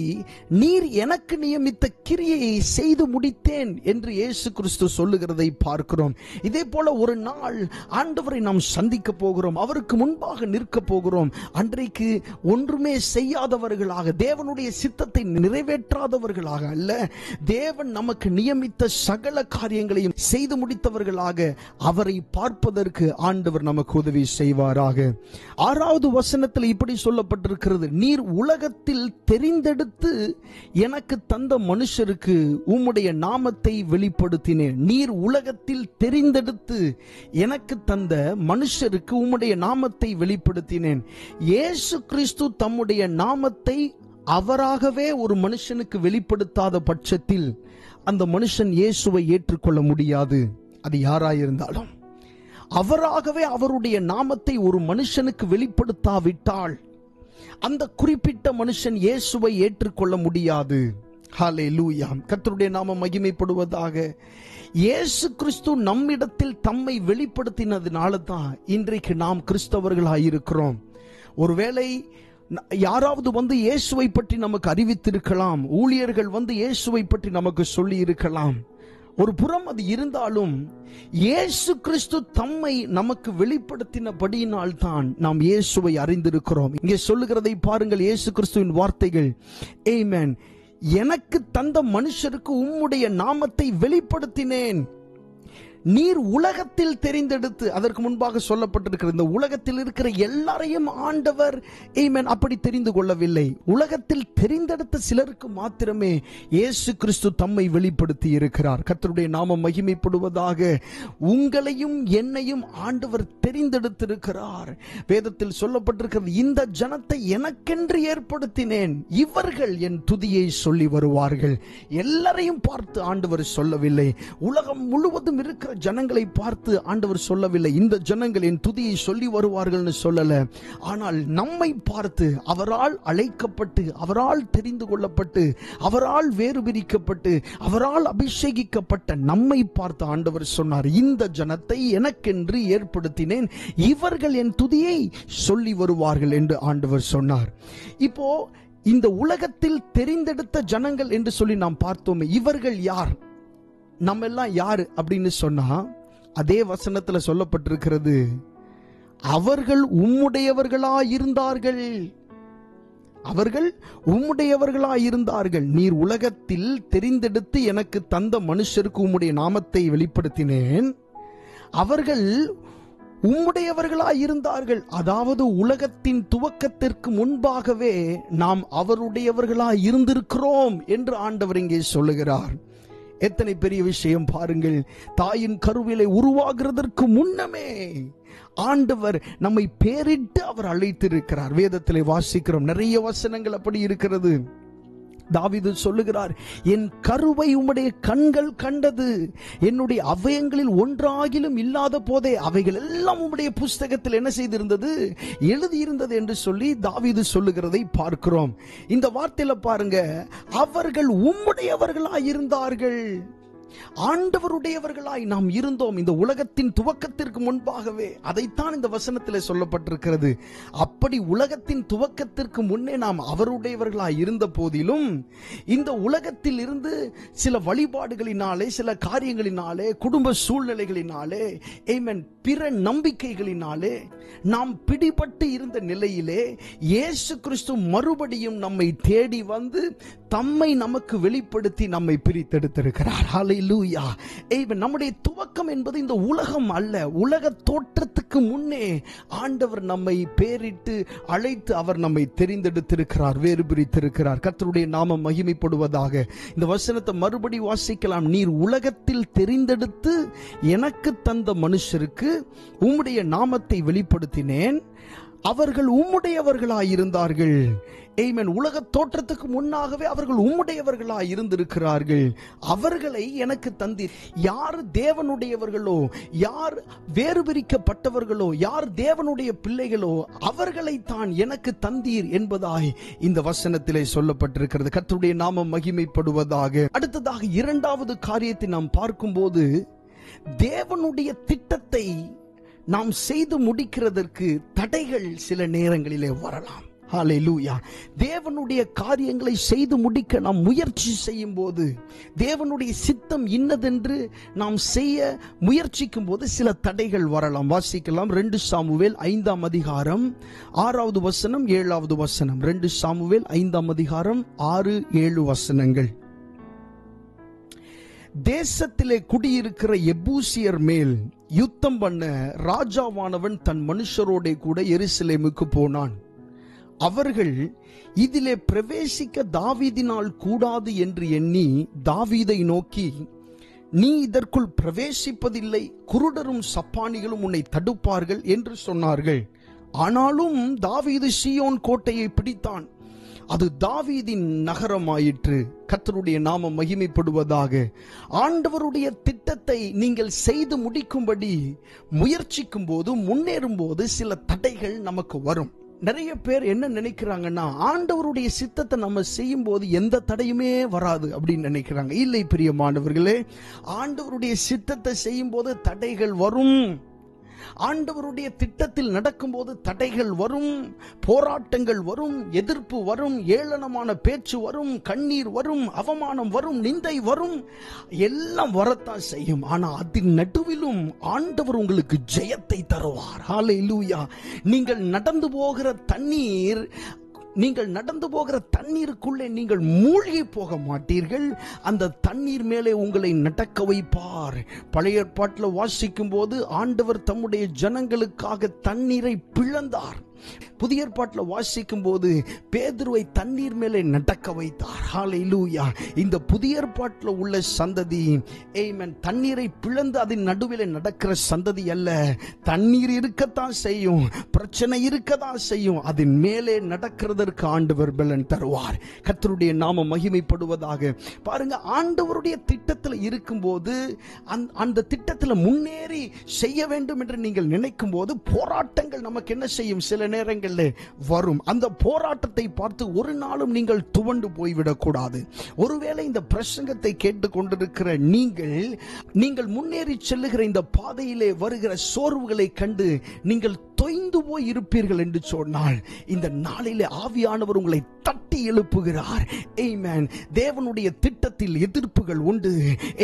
நீர் எனக்கு நியமித்த கிரியையை செய்து முடித்தேன் என்று இயேசு கிறிஸ்து சொல்லுகிறதை பார்க்கிறோம். இதே போல ஒரு நாள் ஆண்டவரை நாம் சந்திக்க போகிறோம். அவருக்கு முன்பாக நிற்க போகிறோம். அன்றைக்கு ஒன்றுமே செய்யாதவர்களாக, தேவனுடைய சித்தத்தை நிறைவேற்றாதவர்களாக அல்ல, தேவன் நமக்கு நியமித்த சகல காரியங்களையும் செய்து முடித்தவர்களாக அவரை பார்ப்பதற்கு ஆண்டவர் நமக்கு உதவி செய்வாராக. 6வது வசனத்தில் இப்படி சொல்லப்பட்டிருக்கிறது, நீர் உலகத்தில் தெரிந்தெடுத்து எனக்கு தந்த மனுஷருக்கு உம்முடைய நாமத்தை வெளிப்படுத்தினேன். நீர் உலகத்தில் தெரிந்தெடுத்து எனக்கு தந்த மனுஷருக்கு உம்முடைய நாமத்தை வெளிப்படுத்தினேன். இயேசு கிறிஸ்து தம்முடைய நாமத்தை அவராகவே ஒரு மனுஷனுக்கு வெளிப்படுத்தாத பட்சத்தில் அந்த மனுஷன் இயேசுவை ஏற்றுக்கொள்ள முடியாது. அது யாராயிருந்தாலும் அவராகவே அவருடைய நாமத்தை ஒரு மனுஷனுக்கு வெளிப்படுத்தாவிட்டால் அந்த குறிப்பிட்ட மனுஷன் இயேசுவை ஏற்றுக்கொள்ள முடியாது. ஹல்லேலூயா. கர்த்தருடைய நாமம் மகிமைப்படுவதாக. இயேசு கிறிஸ்து நம்மிடத்தில் தம்மை வெளிப்படுத்தினதுனால தான் இன்றைக்கு நாம் கிறிஸ்தவர்களாயிருக்கிறோம். ஒருவேளை யாராவது வந்து இயேசுவை பற்றி நமக்கு அறிவித்திருக்கலாம், ஊழியர்கள் வந்து இயேசுவை பற்றி நமக்கு சொல்லி இருக்கலாம். ஒரு புறம் அது இருந்தாலும் இயேசு கிறிஸ்து தம்மை நமக்கு வெளிப்படுத்தினபடியினால் தான் நாம் இயேசுவை அறிந்திருக்கிறோம். இங்கே சொல்லுகிறதை பாருங்கள், இயேசு கிறிஸ்துவின் வார்த்தைகள். ஆமென். எனக்கு தந்த மனுஷருக்கு உம்முடைய நாமத்தை வெளிப்படுத்தினேன். நீர் உலகத்தில் தெரிந்தெடுத்து, அதற்கு முன்பாக சொல்லப்பட்டிருக்கிற இந்த உலகத்தில் இருக்கிற எல்லாரையும் ஆண்டவர் ஆமென் அப்படி தெரிந்து கொள்ளவில்லை. உலகத்தில் தெரிந்தெடுத்த சிலருக்கு மாத்திரமே இயேசு கிறிஸ்து தம்மை வெளிப்படுத்தி இருக்கிறார். கர்த்தருடைய நாமம் மகிமைப்படுவதாக. உங்களையும் என்னையும் ஆண்டவர் தெரிந்தெடுத்திருக்கிறார். வேதத்தில் சொல்லப்பட்டிருக்கிறது, இந்த ஜனத்தை எனக்கென்று ஏற்படுத்தினேன், இவர்கள் என் துதியை சொல்லி வருவார்கள். எல்லாரையும் பார்த்து ஆண்டவர் சொல்லவில்லை. உலகம் முழுவதும் இருக்கிற ஜனங்களை பார்த்து ஆண்டவர் சொல்லவில்லை, இந்த ஜனங்கள் என் துதியை சொல்லி வருவார்கள் சொல்லல. ஆனால் நம்மை பார்த்து, அவரால் அழைக்கப்பட்டு, அவரால் தெரிந்து கொள்ளப்பட்டு, அவரால் வேறு பிரிக்கப்பட்டு, அவரால் அபிஷேகிக்கப்பட்ட நம்மை பார்த்து ஆண்டவர் சொன்னார், இந்த ஜனத்தை எனக்கென்று ஏற்படுத்தினேன், இவர்கள் என் துதியை சொல்லி வருவார்கள் என்று ஆண்டவர் சொன்னார். இப்போ இந்த உலகத்தில் தெரிந்தெடுத்த ஜனங்கள் என்று சொல்லி நாம் பார்த்தோமே, இவர்கள் யார், நம்ம எல்லாம் யாரு அப்படின்னு சொன்னா, அதே வசனத்துல சொல்லப்பட்டிருக்கிறது, அவர்கள் உம்முடையவர்களாயிருந்தார்கள். அவர்கள் உம்முடையவர்களாயிருந்தார்கள். நீர் உலகத்தில் தெரிந்தெடுத்து எனக்கு தந்த மனுஷருக்கு உம்முடைய நாமத்தை வெளிப்படுத்தினேன், அவர்கள் உம்முடையவர்களாயிருந்தார்கள். அதாவது உலகத்தின் துவக்கத்திற்கு முன்பாகவே நாம் அவருடையவர்களாய் இருந்திருக்கிறோம் என்று ஆண்டவர் இங்கே சொல்லுகிறார். எத்தனை பெரிய விஷயம் பாருங்கள். தாயின் கருவிலை உருவாகிறதற்கு முன்னமே ஆண்டவர் நம்மை பேரிட்டு அவர் அழைத்திருக்கிறார். வேதத்திலே வாசிக்கிறோம், நிறைய வசனங்கள் அப்படி இருக்கிறது. தாவீது சொல்லுகிறார், என் கருவை உம்முடைய கண்கள் கண்டது, என்னுடைய அவயங்களில் ஒன்றாகிலும் இல்லாத போதே அவைகள் எல்லாம் உம்முடைய புஸ்தகத்தில் என்ன செய்திருந்தது, எழுதியிருந்தது என்று சொல்லி தாவீது சொல்லுகிறதை பார்க்கிறோம். இந்த வார்த்தையில பாருங்க, அவர்கள் உம்முடையவர்களாய் இருந்தார்கள். ஆண்டவருடையவர்களாய் நாம் இருந்தோம் இந்த உலகத்தின் துவக்கத்திற்கு முன்பாகவே. அதைத்தான் இந்த வசனத்திலே சொல்லப்பட்டிருக்கிறது. அப்படி உலகத்தின் துவக்கத்திற்கு முன்னே நாம் அவருடையவர்களாய் இருந்த போதிலும், இந்த உலகத்தில் இருந்து சில வழிபாடுகளினாலே, சில காரியங்களினாலே, குடும்ப சூழ்நிலைகளினாலே, ஆமென், பிற நம்பிக்கைகளினாலே நாம் பிடிபட்டு இருந்த நிலையிலே இயேசு கிறிஸ்து மறுபடியும் நம்மை தேடி வந்து தம்மை நமக்கு வெளிப்படுத்தி நம்மை பிரித்தெடுத்திருக்கிறார். ஹல்லேலூயா. நம்முடைய துவக்கம் என்பது இந்த உலகம் அல்ல. உலக தோற்றத்துக்கு முன்னே ஆண்டவர் நம்மை பேரிட்டு அழைத்து அவர் நம்மை தெரிந்தெடுத்திருக்கிறார், வேறு பிரித்திருக்கிறார். கர்த்தருடைய நாமம் மகிமைப்படுவதாக. இந்த வசனத்தை மறுபடி வாசிக்கலாம். நீர் உலகத்தில் தெரிந்தெடுத்து எனக்கு தந்த மனுஷருக்கு உம்முடைய நாமத்தை வெளிப்படுத்தினேன், அவர்கள் உம்முடையவர்களாயிருந்தார்கள். ஆமென். உலக தோற்றத்துக்கு முன்னாகவே அவர்கள் உம்முடையவர்களாய் இருந்திருக்கிறார்கள். அவர்களை எனக்கு தந்தீர். யார் தேவனுடையவர்களோ, யார் வேறு பிரிக்கப்பட்டவர்களோ, யார் தேவனுடைய பிள்ளைகளோ அவர்களை தான் எனக்கு தந்தீர் என்பதாய் இந்த வசனத்திலே சொல்லப்பட்டிருக்கிறது. கர்த்தருடைய நாமம் மகிமைப்படுவதாக. அடுத்ததாக இரண்டாவது காரியத்தை நாம் பார்க்கும்போது, தேவனுடைய திட்டத்தை நாம் செய்து முடிக்கிறதற்கு தடைகள் சில நேரங்களிலே வரலாம். ஹல்லேலூயா. தேவனுடைய காரியங்களை செய்து முடிக்க நாம் முயற்சி செய்யும் போது, தேவனுடைய சித்தம் இன்னதென்று நாம் செய்ய முயற்சிக்கும் போது சில தடைகள் வரலாம். வாசிக்கலாம். 2 சாமுவேல் 5ஆம் அதிகாரம் 6வது வசனம் 7வது வசனம். 2 சாமுவேல் 5ஆம் அதிகாரம் 6-7 வசனங்கள். தேசத்திலே குடியிருக்கிற எபூசியர் மேல் யுத்தம் பண்ண ராஜாவானவன் தன் மனுஷரோட கூட எருசலேமுக்கு போனான். அவர்கள் இதிலே பிரவேசிக்க தாவீதினால் கூடாது என்று எண்ணி தாவீதை நோக்கி, நீ இதற்குள் பிரவேசிப்பதில்லை, குருடரும் சப்பானிகளும் உன்னை தடுப்பார்கள் என்று சொன்னார்கள். ஆனாலும் தாவீது சீயோன் கோட்டையை பிடித்தான். அது தாவீதின் நகரமாயிற்று. கர்த்தருடைய நாமம் மகிமைப்படுவதாக. ஆண்டவருடைய திட்டத்தை நீங்கள் செய்து முடிக்கும்படி முயற்சிக்கும் போது, முன்னேறும் போது சில தடைகள் நமக்கு வரும். நிறைய பேர் என்ன நினைக்கிறாங்கன்னா, ஆண்டவருடைய சித்தத்தை நம்ம செய்யும் போது எந்த தடையுமே வராது அப்படின்னு நினைக்கிறாங்க. இல்லை பிரியமானவர்களே, ஆண்டவருடைய சித்தத்தை செய்யும் போது தடைகள் வரும். ஆண்டவருடைய திட்டத்தில் நடக்கும்போது தடைகள் வரும், போராட்டங்கள் வரும், எதிர்ப்பு வரும், ஏளனமான பேச்சு வரும், கண்ணீர் வரும், அவமானம் வரும், நிந்தை வரும், எல்லாம் வரத்தான் செய்யும். ஆனா அதன் நடுவிலும் ஆண்டவர் உங்களுக்கு ஜெயத்தை தருவார். ஹல்லேலூயா. நீங்கள் நடந்து போகிற தண்ணீருக்குள்ளே நீங்கள் மூழ்கி போக மாட்டீர்கள். அந்த தண்ணீர் மேலே உங்களை நடக்க வைப்பார். பழைய ஏற்பாட்டில் வாசிக்கும் போது ஆண்டவர் தம்முடைய ஜனங்களுக்காக தண்ணீரை பிளந்தார். புதிய ஏற்பாட்டில் வாசிக்கும் போது பேதுருவை தண்ணீர் மேலே நடக்க வைத்தார். ஹல்லேலூயா. இந்த புதிய ஏற்பாட்டில் உள்ள சந்ததி, ஆமென், தண்ணீரை பிளந்து அதன் நடுவில் நடக்கிற சந்ததி அல்ல. தண்ணீர் இருக்கத்தான் செய்யும், பிரச்சனை இருக்கத்தான் செய்யும், அதன் மேலே நடக்கிறதற்கு ஆண்டவர் பலன் தருவார். கர்த்தருடைய நாமம் மகிமைப்படுவதாக. பாருங்க, ஆண்டவருடைய திட்டத்தில் இருக்கும்போது, அந்த திட்டத்தில் முன்னேறி செய்ய வேண்டும் என்று நீங்கள் நினைக்கும் போது போராட்டங்கள் நமக்கு என்ன செய்யும்? சில நேரங்களில் வரும். அந்த போராட்டத்தை பார்த்து ஒரு நாளும் நீங்கள் துவண்டு போய்விடக்கூடாது. ஒருவேளை இந்த பிரசங்கத்தை கேட்டுக் கொண்டிருக்கிற நீங்கள் முன்னேறி செல்லுகிற இந்த பாதையிலே வருகிற சோர்வுகளை கண்டு நீங்கள் தொய்ந்து போய் இருப்பீர்கள் என்று சொன்னால், இந்த நாளிலே ஆவியானவர் உங்களை தட்டி எழுப்புகிறார். ஆமென். தேவனுடைய திட்டத்தில் எதிர்ப்புகள் உண்டு.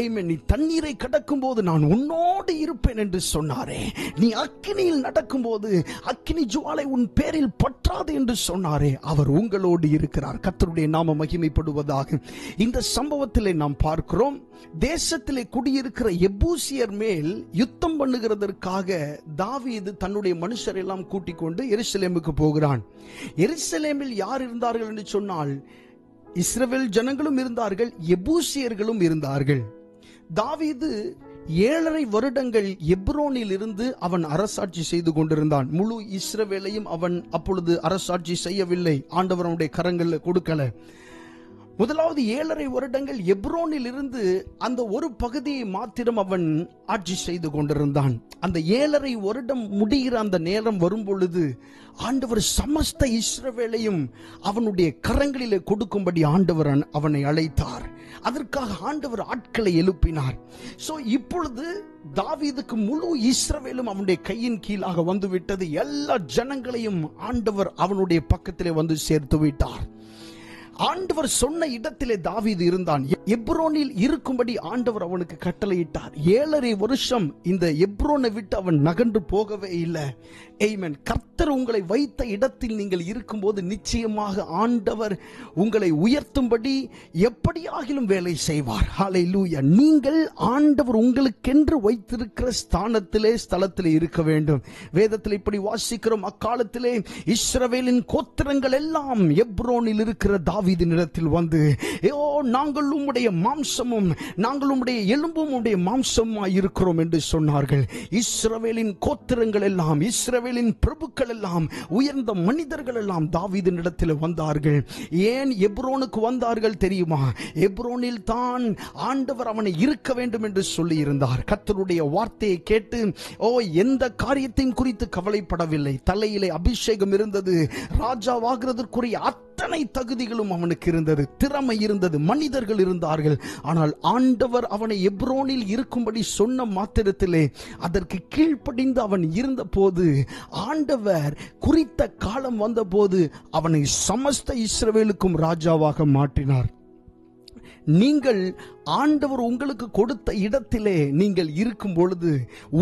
ஆமென். நீ தண்ணீரை கடக்கும் போது நான் உன்னோடு இருப்பேன் என்று சொன்னாரே, நீ அக்கினியில் நடக்கும் போது அக்கினி ஜுவாலை உன் பேரில் பற்றாது என்று சொன்னாரே, அவர் உங்களோடு இருக்கிறார். கர்த்தருடைய நாமம் மகிமைப்படுவதாக. இந்த சம்பவத்திலே நாம் பார்க்கிறோம், தேசத்திலே குடியிருக்கிற எபூசியர் மேல் யுத்தம் பண்ணுகிறதற்காக தாவீது தன்னுடைய மனுஷரெல்லாம் கூட்டிக் கொண்டு எருசலேமுக்கு போகிறான். எருசலேமில் யார் இருந்தார்கள் என்று சொன்னால், இஸ்ரவேல் ஜனங்களும் இருந்தார்கள், எபூசியர்களும் இருந்தார்கள். தாவீது 7.5 வருடங்கள் எப்ரோனில் இருந்து அவன் அரசாட்சி செய்து கொண்டிருந்தான். முழு இஸ்ரவேலையும் அவன் அப்பொழுது அரசாட்சி செய்யவில்லை, ஆண்டவர் அவனுடைய கரங்களில் கொடுக்கல. முதலாவது 7.5 வருடங்கள் எப்ரோனில் இருந்து அந்த ஒரு பகுதியை மாத்திரம் அவன் ஆட்சி செய்து கொண்டிருந்தான். அந்த 7.5 வருடம் முடிகிற அந்த நேரம் வரும் பொழுது ஆண்டவர் சமஸ்த இஸ்ரவேலையும் அவனுடைய கரங்களிலே கொடுக்கும்படி ஆண்டவர் அவனை அழைத்தார். அதற்காக ஆண்டவர் ஆட்களை எழுப்பினார். சோ இப்பொழுது தாவீதுக்கு முழு இஸ்ரவேலும் அவனுடைய கையின் கீழாக வந்துவிட்டது. எல்லா ஜனங்களையும் ஆண்டவர் அவனுடைய பக்கத்திலே வந்து சேர்த்து விட்டார். ஆண்டவர் சொன்ன இடத்திலே தாவீது இருந்தான். எப்ரோனில் இருக்கும்படி ஆண்டவர் அவனுக்கு கட்டளையிட்டார். 7.5 வருஷம் இந்த எப்ரோனை விட்டு அவன் நகன்று போகவே இல்லை. ஆமென். கர்த்தர் உங்களை வைத்த இடத்தில் நீங்கள் இருக்கும்போது நிச்சயமாக ஆண்டவர் உங்களை உயர்த்தும்படி எப்படியாகிலும் வேலை செய்வார். ஹல்லேலூயா. நீங்கள் ஆண்டவர் உங்களுக்கென்று வைத்திருக்கிற ஸ்தலத்திலே இருக்க வேண்டும். வேதத்தில் இப்படி வாசிக்கிறோம், அக்காலத்திலே இஸ்ரவேலின் கோத்திரங்கள் எல்லாம் எப்ரோனில் இருக்கிற தாவீதின் இடத்தில் வந்து, நாங்கள் உம்முடைய மாம்சமும் நாங்கள் உம்முடைய எலும்பும் உம்முடைய மாம்சமாய் இருக்கிறோம் என்று சொன்னார்கள். இஸ்ரவேலின் கோத்திரங்கள் எல்லாம், இஸ்ரவேலின் பிரபுக்கள் எல்லாம், உயர்ந்த மனிதர்கள் எல்லாம் தாவீதின் இடத்தில் வந்தார்கள். ஏன் எப்ரோனுக்கு வந்தார்கள் தெரியுமா? எப்ரோனில் தான் ஆண்டவர் அவனை இருக்க வேண்டும் என்று சொல்லி இருந்தார். கர்த்தருடைய வார்த்தையை கேட்டு எந்த காரியத்தையும் குறித்து கவலைப்படவில்லை. தலையிலே அபிஷேகம் இருந்தது, ராஜாவாகிறதற்குரிய அத்தனை தகுதிகளும் அவனுக்கு இருந்தது, திறமை இருந்தது, மனிதர்கள் இருந்தார்கள். ஆனால் ஆண்டவர் அவனை எப்ரோனில் இருக்கும்படி சொன்ன மாத்திரத்திலே அதற்கு கீழ்ப்படிந்து அவன் இருந்த போது, ஆண்டவர் குறித்த காலம் வந்த போது அவனை சமஸ்த இஸ்ரவேலுக்கும் ராஜாவாக மாற்றினார். நீங்கள் ஆண்டவர் உங்களுக்கு கொடுத்த இடத்திலே நீங்கள் இருக்கும் பொழுது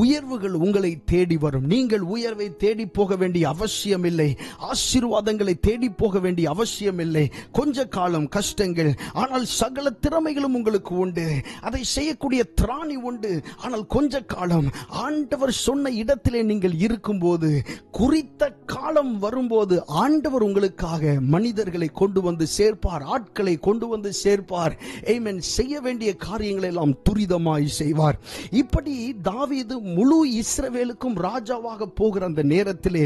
உயர்வுகள் உங்களை தேடி வரும். நீங்கள் உயர்வை தேடி போக வேண்டிய அவசியம் இல்லை. ஆசீர்வாதங்களை தேடி போக வேண்டிய அவசியம் இல்லை. கொஞ்ச காலம் கஷ்டங்கள், ஆனால் சகல திறமைகளும் உங்களுக்கு உண்டு, அதை செய்யக்கூடிய திராணி உண்டு. ஆனால் கொஞ்ச காலம் ஆண்டவர் சொன்ன இடத்திலே நீங்கள் இருக்கும்போது, குறித்த காலம் வரும்போது ஆண்டவர் உங்களுக்காக மனிதர்களை கொண்டு வந்து சேர்ப்பார், ஆட்களை கொண்டு வந்து சேர்ப்பார். ஆமென். செய்ய வேண்டிய காரியங்களை எல்லாம் துரிதமாய் செய்வார். இப்படி தாவீது முழு இஸ்ரவேலுக்கும் ராஜாவாக போகிற அந்த நேரத்திலே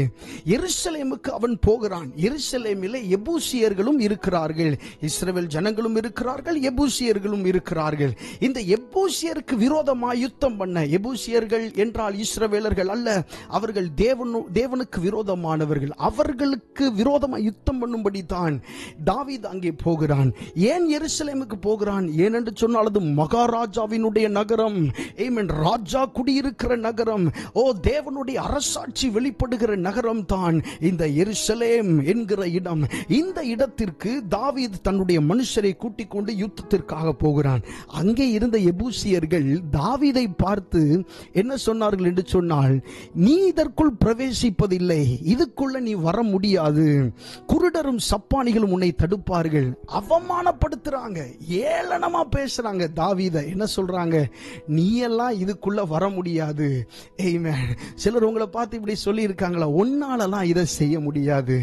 எருசலேமுக்கு அவன் போகிறான். எருசலேமிலே எபூசியர்களும் இருக்கிறார்கள், இஸ்ரவேல் ஜனங்களும் இருக்கிறார்கள், எபூசியர்களும் இருக்கிறார்கள். இந்த எபூசியருக்கு விரோதமாய் யுத்தம் பண்ண, எபூசியர்கள் என்றால் இஸ்ரவேலர்கள் அல்ல, அவர்கள் தேவனுக்கு விரோதமானவர்கள். அவர்களுக்கு விரோதமாய் யுத்தம் பண்ணும்படி தான் தாவீது அங்கே போகிறான். ஏன் எருசலேமுக்கு போகிறான்? ஏனென்று சொன்னால் அது மகாராஜாவினுடைய நகரம். ஆமென். ராஜா குடியிருக்கிற நகரம். தேவனுடைய அரசாட்சி வெளிப்படுகிற நகரம் தான் இந்த எருசலேம் என்கிற இடம். இந்த இடத்திற்கு தாவீது தன்னுடைய மனுஷரை கூட்டிக் கொண்டு யுத்தத்திற்காக போகிறான். அங்கே இருந்த எபூசியர்கள் தாவீதை பார்த்து என்ன சொன்னார்கள் என்று சொன்னால், நீ இதற்குள் பிரவேசிப்பதில்லை, இதுக்குள்ள நீ வர முடியாது, குருடரும் சப்பானிகளும் உன்னை தடுப்பார்கள். அவமானப்படுத்துறாங்க, ஏளனமா பேசுறாங்க. தாவீதை என்ன சொல்றாங்க? நீ எல்லாம் இதுக்குள்ள வர முடியாது. ஆமென். சிலர் உங்களை பார்த்து இப்படி சொல்லி இருக்காங்களா, உன்னாலலாம் இதை செய்ய முடியாது,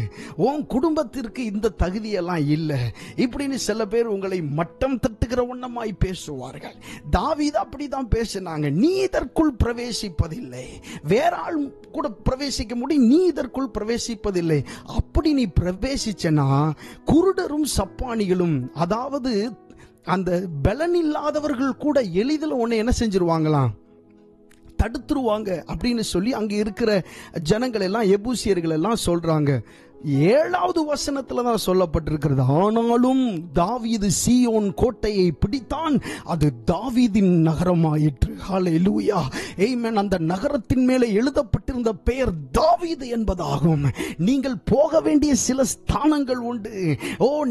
உன் குடும்பத்திற்கு இந்த தகுதியெல்லாம் இல்லை, இப்படின்னு சில பேர் உங்களை மட்டம் தட்டுகிற ஒண்ணமாய் பேசுவார்கள். தாவீது அப்படிதான் பேசினாங்க. நீ இதற்குள் பிரவேசிப்பதில்லை, வேற ஆள் கூட பிரவேசிக்க முடியும், நீ இதற்குள் பிரவேசிப்பதில்லை. அப்படி நீ பிரவேசிச்சனா குருடரும் சப்பானிகளும், அதாவது அந்த பலன் இல்லாதவர்கள் கூட எளிதில் உன்னை என்ன செஞ்சிருவாங்களாம், தடுத்துருவாங்க அப்படின்னு சொல்லி அங்க இருக்கிற ஜனங்கள் எல்லாம், எபூசியர்கள் எல்லாம் சொல்றாங்க. 7வது வசனத்துல தான் சொல்லப்பட்டிருக்கிறது, ஆனாலும் தாவீது சீயோன் கோட்டையை பிடித்தான், அது தாவீதின் நகரமாயிற்று. ஹல்லேலூயா. ஆமென். அந்த நகரத்தின் மேலே எழுதப்பட்டிருந்த பெயர் தாவீது என்பதாகும். நீங்கள் போக வேண்டிய சில ஸ்தானங்கள் உண்டு,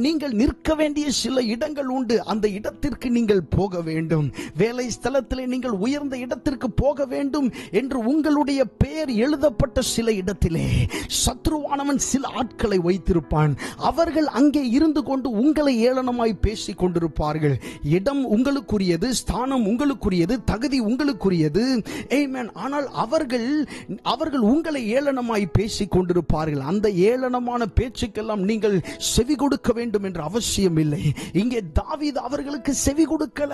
நீங்கள் நிற்க வேண்டிய சில இடங்கள் உண்டு. அந்த இடத்திற்கு நீங்கள் போக வேண்டும். வேலை ஸ்தலத்திலே நீங்கள் உயர்ந்த இடத்திற்கு போக வேண்டும் என்று உங்களுடைய பெயர் எழுதப்பட்ட சில இடத்திலே சத்ருவானவன் சில ஆட்களை வைத்திருப்பான். அவர்கள் அங்கே இருந்து கொண்டு உங்களை ஏளனமாய் பேசிக் கொண்டிருப்பார்கள். இடம் உங்களுக்குரியது, ஸ்தானம் உங்களுக்குரியது, தகுதி உங்களுக்குரியது. ஆமென். ஆனால் அவர்கள் உங்களை ஏளனமாய் பேசிக் கொண்டிருப்பார்கள். அந்த ஏளனமான பேச்சுக்கெல்லாம் நீங்கள் செவி கொடுக்க வேண்டும் என்ற அவசியம் இல்லை. இங்கே தாவீது அவர்களுக்கு செவி கொடுக்கல.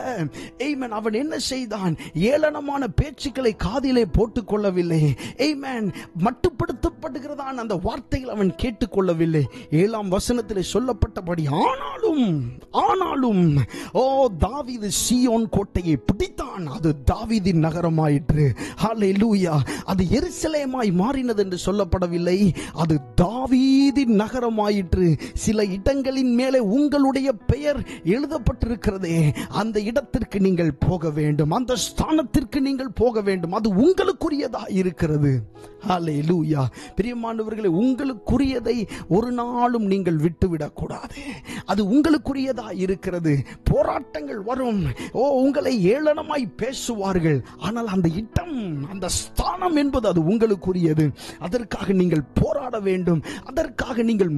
ஆமென். அவன் என்ன செய்தான்? ஏளனமான பேச்சுக்களை காதிலே போட்டுக் கொள்ளவில்லை. ஆமென். மட்டுப்படுத்தப்படுகிறதான் அந்த வார்த்தைகள் அவன் கேட்டுக்கொள்ளவில்லை. 7ஆம் வசனத்தில் சொல்லப்பட்டபடி ஆனாலும் தாவீது சீயோன் கோட்டையை பிடித்தான், தான் அது தாவீதின் நகரமாயிற்று. ஹல்லேலூயா. அது எருசலேமாய் மாறினது என்று சொல்லப்படவில்லை, அது தாவீதின் நகரமாயிற்று. சில இடங்களின் மேலே உங்களுடைய பெயர் எழுதப்பட்டிருக்கிறதே, அந்த இடத்திற்கு நீங்கள் போக வேண்டும், அந்த ஸ்தானத்திற்கு நீங்கள் போக வேண்டும். அது உங்களுக்குரியதா இருக்கிறது. ஹல்லேலூயா. பிரியமானவர்களே, உங்களுக்குரியதை ஒரு நாளும் நீங்கள் விட்டுவிடக் கூடாது. அது உங்களுக்குரியதா இருக்கிறது. போராட்டங்கள் வரும், உங்களை ஏளனமாய் பேசுவார்கள், ஆனால் அந்த இடம், அந்த ஸ்தானம் என்பது அது உங்களுக்குரியது. அதற்காக நீங்கள் போராட வேண்டும், அதற்காக நீங்கள்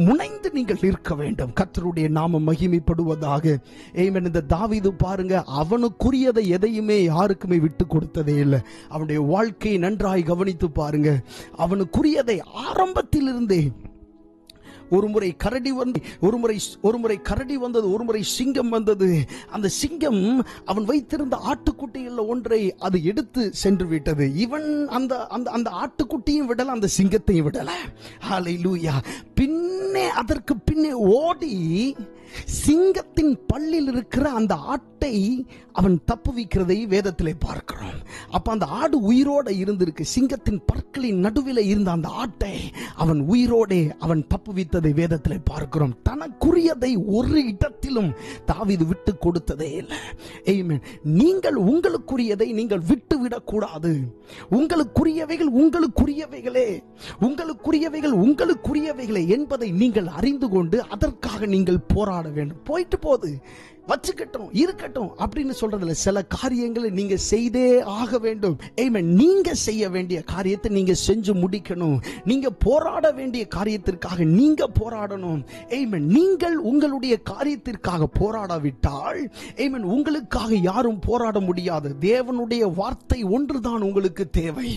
முனைந்து நீங்கள் நிற்க வேண்டும். கர்த்தருடைய நாமம் மகிமைப்படுவதாக. ஆமென். இந்த தாவீது பாருங்க, அவனுக்குரியதை எதையுமே யாருக்குமே விட்டு கொடுத்ததே இல்லை. அவனுடைய வாழ்க்கையை நன்றாய் கவனித்து பாருங்க. அவனுக்குரியதை ஆரம்பத்திலிருந்தே, ஒரு முறை கரடி வந்து, ஒரு முறை கரடி வந்தது, ஒரு முறை சிங்கம் வந்தது. அந்த சிங்கம் அவன் வைத்திருந்த ஆட்டுக்குட்டியில் ஒன்றை அது எடுத்து சென்று விட்டது. இவன் அந்த ஆட்டுக்குட்டியும் விடல, அந்த சிங்கத்தையும் விடல. ஹல்லேலூயா. அதற்கு பின்னே ஓடி சிங்கத்தின் பல்லில் இருக்கிற அந்த ஆட்டை அவன் தப்புவிக்கிறதை வேதத்திலே பார்க்கிறோம். அப்ப அந்த ஆடு உயிரோட இருந்திருக்கு. சிங்கத்தின் பற்களின் நடுவில் இருந்த அந்த ஆட்டை அவன் உயிரோடே அவன் தப்புவித்ததை வேதத்திலே பார்க்கிறோம். தனக்குரியதை ஒரு இடத்திலும் தாவீது விட்டு கொடுத்ததே இல்லை. ஆமென். நீங்கள் உங்களுக்குரியதை நீங்கள் விட்டு விடக்கூடாது. உங்களுக்குரியவைகள் உங்களுக்குரியவைகளே, உங்களுக்குரியவைகள் உங்களுக்குரியவைகளே என்பதை நீங்கள் அறிந்து கொண்டு அதற்காக நீங்கள் போராட வேண்டும். போயிட்டு போது வச்சுக்கட்டும், இருக்கட்டும் அப்படின்னு சொல்றதுல சில காரியங்களை நீங்க செய்தே ஆக வேண்டும். ஆமென். நீங்க செய்ய வேண்டிய காரியத்தை நீங்க செஞ்சு முடிக்கணும். நீங்க போராட வேண்டிய காரியத்திற்காக நீங்க போராடணும். ஆமென். நீங்கள் உங்களுடைய காரியத்திற்காக போராடாவிட்டால், ஆமென், உங்களுக்காக யாரும் போராட முடியாது. தேவனுடைய வார்த்தை ஒன்றுதான் உங்களுக்கு தேவை.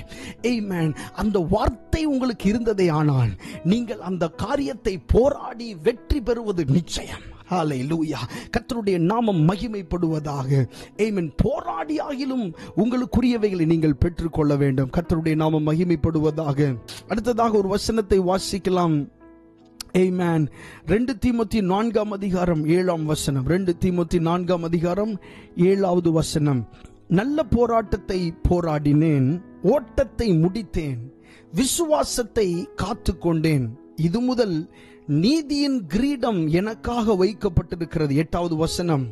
ஆமென். அந்த வார்த்தை உங்களுக்கு இருந்ததே ஆனால் நீங்கள் அந்த காரியத்தை போராடி வெற்றி பெறுவது நிச்சயம். ஹல்லேலூயா. கர்த்தருடைய நாமம் மகிமைப்படுவதாக. ஆமென். போராடி ஆகிலும் உங்களுக்குரியவைகளை நீங்கள் பெற்றுக்கொள்ள வேண்டும். கர்த்தருடைய நாமம் மகிமைப்படுவதாக. அடுத்ததாக ஒரு வசனத்தை வாசிக்கலாம். ஆமென். 2 தீமோத்தேயு 4ஆம் அதிகாரம் 7ஆம் வசனம். 2 தீமோத்தேயு 4ஆம் அதிகாரம் 7வது வசனம். நல்ல போராட்டத்தை போராடினேன், ஓட்டத்தை முடித்தேன், விசுவாசத்தை காத்துக்கொண்டேன். இது முதல் நீதியின் கிரீடம் எனக்காக வைக்கப்பட்டிருக்கிறது. 8வது வசனம்.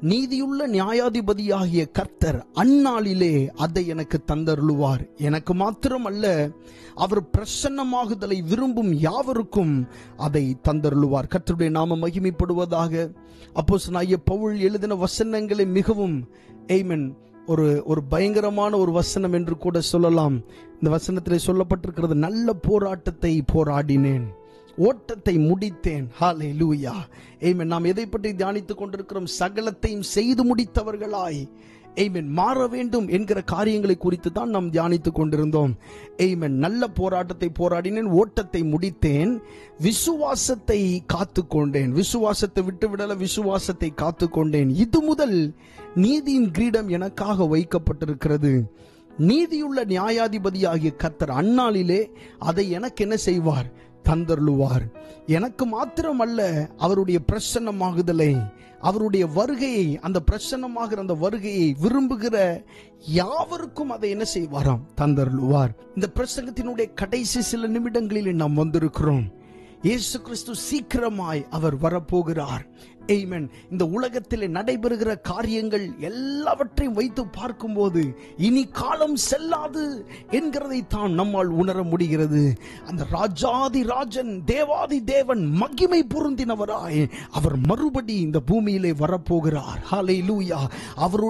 நீதியுள்ள நியாயாதிபதியாகிய கர்த்தர் அந்நாளிலே அதை எனக்கு தந்தருளுவார். எனக்கு மாத்திரம் அல்ல, அவர் பிரசன்னமாகுதலை விரும்பும் யாவருக்கும் அதை தந்தருளுவார். கர்த்தருடைய நாமம் மகிமைப்படுவதாக. அப்போஸ்தலனாகிய பவுல் எழுதின வசனங்களை மிகவும், ஆமென், ஒரு பயங்கரமான ஒரு வசனம் என்று கூட சொல்லலாம். இந்த வசனத்திலே சொல்லப்பட்டிருக்கிறது, நல்ல போராட்டத்தை போராடினேன், ஓட்டத்தை முடித்தேன். ஹல்லேலூயா. ஆமென். நாம் எதை பற்றி தியானித்துக் கொண்டிருக்கிறோம்? சகலத்தையும் செய்து முடித்தவர்களாய், ஆமென், மாற வேண்டும் என்கிற காரியங்களை குறித்து தான் நாம் தியானித்துக் கொண்டிருந்தோம். ஆமென். நல்ல போராட்டத்தை போராடினேன், ஓட்டத்தை முடித்தேன், விசுவாசத்தை காத்துக்கொண்டேன். விசுவாசத்தை விட்டுவிடல, விசுவாசத்தை காத்துக்கொண்டேன். இது முதல் நீதியின் கிரீடம் எனக்காக வைக்கப்பட்டிருக்கிறது. நீதியுள்ள நியாயாதிபதியாகிய கர்த்தர் அந்நாளிலே அதை எனக்கு என்ன செய்வார்? தந்தருளுவார். எனக்கு மாத்திரம் அல்ல, அவருடைய பிரசன்னமாகுதலை, அவருடைய வருகையை, அந்த பிரசன்னமாகிற அந்த வருகையை விரும்புகிற யாவருக்கும் அதை என்ன செய்வாராம்? தந்தருளுவார். இந்த பிரசங்கத்தினுடைய கடைசி சில நிமிடங்களில் நாம் வந்திருக்கிறோம். இயேசு கிறிஸ்து சீக்கிரமாய் அவர் வரப்போகிறார். ஆமென். இந்த உலகத்தில் நடைபெறுகிற காரியங்கள் எல்லாவற்றையும் வைத்து பார்க்கும்போது இனி காலம் செல்லாது என்கிறதை தான் நம்மால் உணர முடிகிறது. அந்த ராஜாதி ராஜன், தேவாதி தேவன், மகிமை பொருந்தினவராய் அவர் மறுபடி இந்த பூமியிலே வரப்போகிறார். ஹல்லேலூயா. அவர்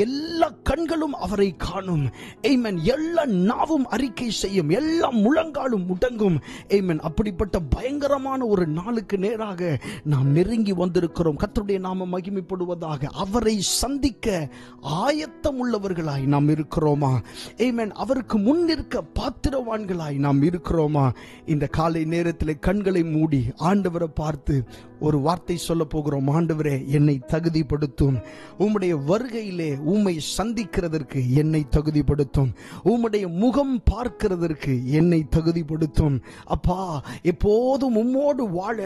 எல்லா கண்களும் அவரை காணும். ஆமென். எல்லா நாவும் அறிக்கை செய்யும், எல்லா முழங்காலும் முடங்கும். ஆமென். அப்படிப்பட்ட பயங்கரமான ஒரு நாளுக்கு நேராக நாம் நெருங்கி வந்திருக்கிறோம். கர்த்தருடைய நாமம் மகிமைப்படுவதாக. அவரை சந்திக்க ஆயத்தம் உள்ளவர்களாய் நாம் இருக்கிறோமா? ஆமென். அவருக்கு முன் நிற்க பாத்திரவான்களாய் நாம் இருக்கிறோமா? இந்த காலை நேரத்தில் கண்களை மூடி ஆண்டவரை பார்த்து ஒரு வார்த்தை சொல்ல போகிறோம். ஆண்டவரே, என்னை தகுதிப்படுத்தும். உம்முடைய வருகையிலே உம்மை சந்திக்கிறதற்கு என்னை தகுதிப்படுத்தும். உம்முடைய முகம் பார்க்கிறதற்கு என்னை தகுதிப்படுத்தும். அப்பா, எப்போதும் உம்மோடு வாழ,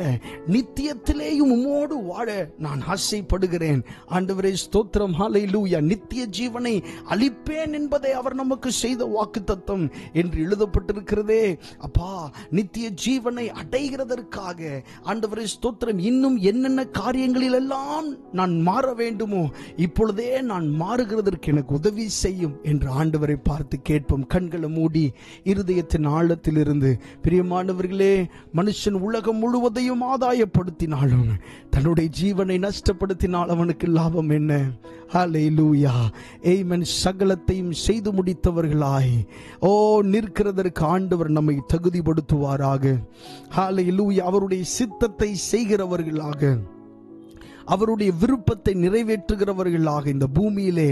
நித்தியத்திலேயும் உம்மோடு வாழ வாழ நான் ஆசைப்படுகிறேன். ஆண்டவரே ஸ்தோத்திரம், ஹல்லேலூயா. நித்திய ஜீவனை அளிப்பேன் என்பதை அவர் நமக்கு செய்த வாக்குத்தத்தம் என்று எழுதப்பட்டிருக்கிறதே. அப்பா, நித்திய ஜீவனை அடைகிறதற்காக ஆண்டவரே ஸ்தோத்திரம், இன்னும் என்னென்ன காரியங்களில் எல்லாம் நான் மாற வேண்டுமோ இப்பொழுதே நான் மாறுகிறதற்கு எனக்கு உதவி செய்யும் என்று ஆண்டவரை பார்த்து கேட்போம். கண்களை மூடி இருதயத்தின் ஆழத்தில் இருந்து, பிரியமானவர்களே, மனுஷன் உலகம் முழுவதையும் ஆதாயப்படுத்தினாலும் தன்னுடைய ஜீவனை நஷ்டப்படுத்தினால் அவனுக்கு லாபம் என்ன? ஹல்லேலூயா, ஆமென். சகலத்தையும் செய்து முடித்தவர்களாய் நிற்கிறதற்கு ஆண்டவர் நம்மை தகுதிப்படுத்துவாராக. ஹல்லேலூயா. அவருடைய சித்தத்தை செய்கிறவர்களாக, அவருடைய விருப்பத்தை நிறைவேற்றுகிறவர்களாக இந்த பூமியிலே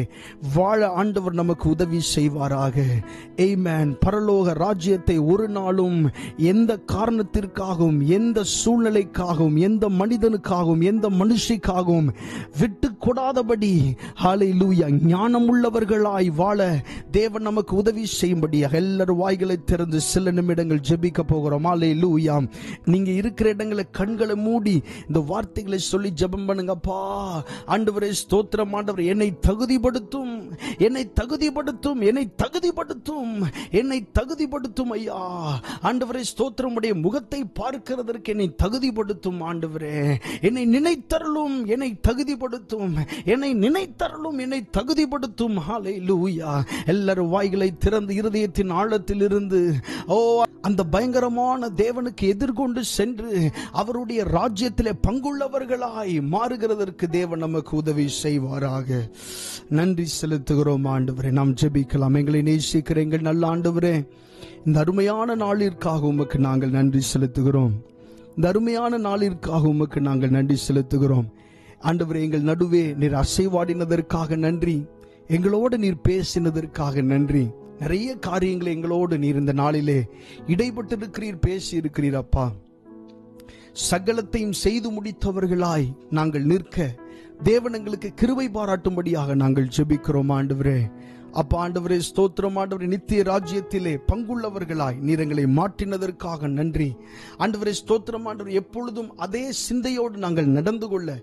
வாழ ஆண்டவர் நமக்கு உதவி செய்வாராக. ஆமென். பரலோக ராஜ்யத்தை ஒரு நாளும் எந்த காரணத்திற்காகவும், எந்த சூழ்நிலைக்காகவும், எந்த மனிதனுக்காகவும், எந்த மனுஷிக்காகவும் விட்டு கொடாதபடி ஹல்லேலூயா ஞானம் உள்ளவர்களாய் வாழ தேவன் நமக்கு உதவி செய்யும்படியாக எல்லாரும் வாய்களை திறந்து சில நிமிடங்கள் ஜெபிக்க போகிறோம். ஹல்லேலூயா. நீங்க இருக்கிற இடங்களை கண்களை மூடி இந்த வார்த்தைகளை சொல்லி ஜெபம் பண்ணுங்க. அப்பா, ஆண்டவரே ஸ்தோத்திரம். ஆண்டவர் என்னை தகுதிப்படுத்தும், என்னை தகுதிப்படுத்தும், என்னை தகுதிப்படுத்தும், என்னை தகுதிப்படுத்தும் ஐயா. ஆண்டவரே ஸ்தோத்திரம், உடைய முகத்தை பார்க்கிறதற்கு என்னை தகுதிப்படுத்தும் ஆண்டவரே. என்னை நினைத்தருளும், என்னை தகுதிப்படுத்தும், என்னை நினைத்தருளும், என்னை தகுதிப்படுத்தும். ஹல்லேலூயா. எல்லாரும் வாய்களை திறந்து இருதயத்தின் ஆழத்தில் இருந்து அந்த பயங்கரமான தேவனுக்கு எதிர்கொண்டு சென்று அவருடைய ராஜ்யத்திலே பங்குள்ளவர்களாய் மாறுகிறதற்கு தேவன் நமக்கு உதவி செய்வாராக. நன்றி செலுத்துகிறோம் ஆண்டவரே. நாம் ஜெபிக்கலாம். எங்களை நேசிக்கிற எங்கள் நல்ல ஆண்டவரே, இந்த அருமையான நாளிற்காக உமக்கு நாங்கள் நன்றி செலுத்துகிறோம். இந்த அருமையான நாளிற்காக உமக்கு நாங்கள் நன்றி செலுத்துகிறோம் ஆண்டவரே. எங்கள் நடுவே நீர் அசைவாடினதற்காக நன்றி. எங்களோடு நீர் பேசினதற்காக நன்றி. நிறைய காரியங்களை எங்களோடு நீர் இந்த நாளிலே இடைப்பட்டிருக்கிறீர், பேசி இருக்கிறீர் அப்பா. சகலத்தையும் செய்து முடித்தவர்களாய் நாங்கள் நிற்க தேவன் எங்களுக்கு கிருபை பாராட்டும்படியாக நாங்கள் ஜெபிக்கிறோம் ஆண்டவரே. அப்பா, ஆண்டவரே ஸ்தோத்திரம். ஆண்டவரே, நித்திய ராஜ்யத்திலே பங்குள்ளவர்களாய் நீர் எங்களை மாற்றினதற்காக நன்றி ஆண்டவரே ஸ்தோத்திரம். ஆண்டவரே, எப்பொழுதும் அதே சிந்தையோடு நாங்கள் நடந்து கொள்ள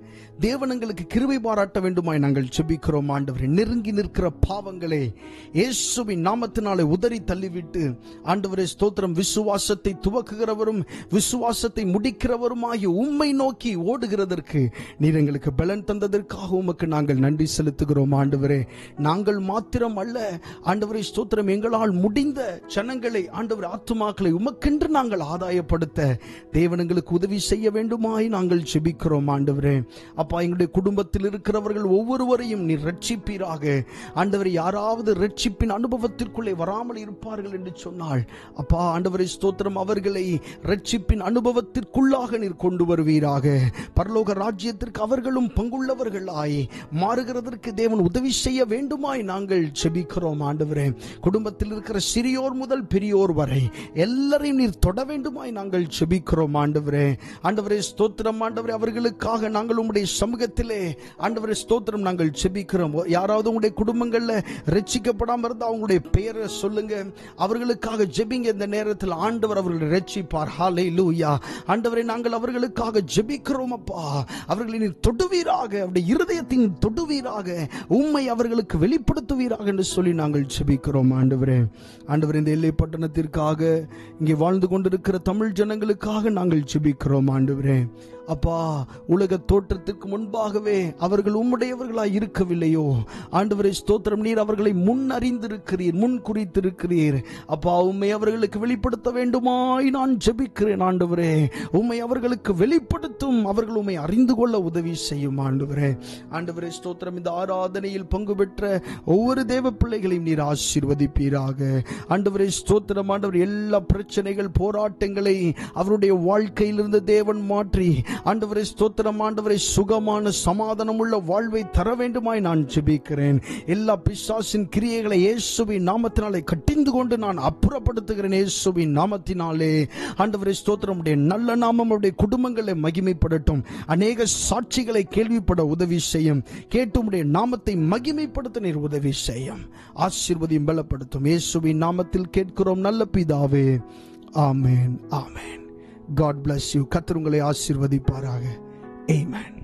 தேவன் எங்களுக்கு கிருபை பாராட்ட வேண்டுமாய் நாங்கள் ஜெபிக்கிறோம் ஆண்டவரே. நெருங்கி நிற்கிற பாவங்களை இயேசுவின் நாமத்தினாலே உதறி தள்ளிவிட்டு ஆண்டவரே ஸ்தோத்திரம், விசுவாசத்தை துவக்குகிறவரும் விசுவாசத்தை முடிக்கிறவருமாகிய உம்மை நோக்கி ஓடுகிறதற்கு நீர் எங்களுக்கு பலன் தந்ததற்காக உமக்கு நாங்கள் நன்றி செலுத்துகிறோம் ஆண்டவரே. நாங்கள் மாத்திரம் அல்ல ஆண்டவரே ஸ்தோத்திரம், எங்களால் முடிந்த ஜனங்களை ஆண்டவர் ஆத்துமாக்களை உமக்கென்று நாங்கள் ஆதாயப்படுத்த தேவன் எங்களுக்கு உதவி செய்ய வேண்டுமாய் நாங்கள் ஜெபிக்கிறோம் ஆண்டவரே. அப்பா, எங்களுடைய குடும்பத்தில் இருக்கிறவர்கள் ஒவ்வொருவரையும் நீர் ரட்சிப்பீராக ஆண்டவரே. யாராவது ரட்சிப்பின் அனுபவத்திற்குள்ளே வராமல் இருப்பார்கள் என்று சொன்னால் அப்பா ஆண்டவரே ஸ்தோத்திரம், அவர்களை ரட்சிப்பின் அனுபவத்திற்குள்ளாக நீர் கொண்டு வருவீராக. பரலோக ராஜ்யத்திற்கு அவர்களும் பங்குள்ளவர்களாய் மாறுகிறதற்கு தேவன் உதவி செய்ய வேண்டுமாய் நாங்கள் ஜெபிக்கிறோம் ஆண்டவரே. குடும்பத்தில் இருக்கிற சிறியோர் முதல் பெரியோர் வரை எல்லாரையும் நீர் தொட வேண்டுமாய் நாங்கள் ஜெபிக்கிறோம் ஆண்டவரே. ஆண்டவரே ஸ்தோத்திரம். ஆண்டவரே, அவர்களுக்காக நாங்கள் உம்முடைய சமூகத்திலே ஆண்டவரே ஸ்தோத்திரம் நாங்கள் ஜெபிக்கிறோம். யாராவது உங்களுடைய குடும்பங்கள்ல ரட்சிக்கப்படாம இருந்தா அவங்களுடைய பெயரை சொல்லுங்க, அவர்களுக்காக ஜெபிங்க. இந்த நேரத்தில் ஆண்டவர் அவர்களை ரட்சிப்பார். ஹல்லேலூயா. ஆண்டவரே, நாங்கள் அவர்களுக்காக ஜெபிக்கிறோம் அப்பா. அவர்களை நீர் தொடுவீராக, அவருடைய இருதயத்தின் தொடுவீராக, உம்மை அவர்களுக்கு வெளிப்படுத்துவீராக என்று சொல்லி நாங்கள் ஜெபிக்கிறோம் ஆண்டவரே. ஆண்டவரே, இந்த எல்லை பட்டணத்திற்காக இங்கே வாழ்ந்து கொண்டிருக்கிற தமிழ் ஜனங்களுக்காக நாங்கள் ஜெபிக்கிறோம் ஆண்டவரே. அப்பா, உலக தோற்றத்திற்கு முன்பாகவே அவர்கள் உம்முடையவர்களாய் இருக்கவில்லையோ ஆண்டவரே ஸ்தோத்திரம், நீர் அவர்களை முன் அறிந்திருக்கிறீர், முன் குறித்திருக்கிறீர் அப்பா. உம்மை அவர்களுக்கு வெளிப்படுத்த வேண்டுமாய் நான் ஜெபிக்கிறேன் ஆண்டவரே. உம்மை அவர்களுக்கு வெளிப்படுத்தும், அவர்கள் உம்மை அறிந்து கொள்ள உதவி செய்யும் ஆண்டவரே. ஆண்டவரே ஸ்தோத்திரம், இந்த ஆராதனையில் பங்கு பெற்ற ஒவ்வொரு தேவ பிள்ளைகளையும் நீர் ஆசீர்வதிப்பீராக ஆண்டவரே ஸ்தோத்திரம். ஆண்டவர், எல்லா பிரச்சனைகள் போராட்டங்களை அவருடைய வாழ்க்கையிலிருந்து தேவன் மாற்றி ஆண்டவரே ஸ்தோத்திரம், ஆண்டவரே சுகமான சமாதானம் உள்ள வாழ்வை தர வேண்டுமாய் நான் ஜெபிக்கிறேன். எல்லா பிசாசின் கிரியைகளை இயேசுவின் நாமத்தினாலே கட்டிந்து கொண்டு நான் அப்புறப்படுத்துகிறேன் இயேசுவின் நாமத்தினாலே. ஆண்டவரே ஸ்தோத்திரம், உடைய நல்ல நாமம் உடைய குடும்பங்களை மகிமைப்படட்டும். அநேக சாட்சிகளை கேள்விப்பட உதவி செய்யும். கேட்டு உடைய நாமத்தை மகிமைப்படுத்த நீர் உதவி செய்யும். ஆசீர்வதியும் பலப்படுத்தும். இயேசுவின் நாமத்தில் கேட்கிறோம் நல்ல பிதாவே. ஆமென், ஆமென். God bless you. கர்த்தர் உங்களை ஆசீர்வதிப்பாராக. Amen.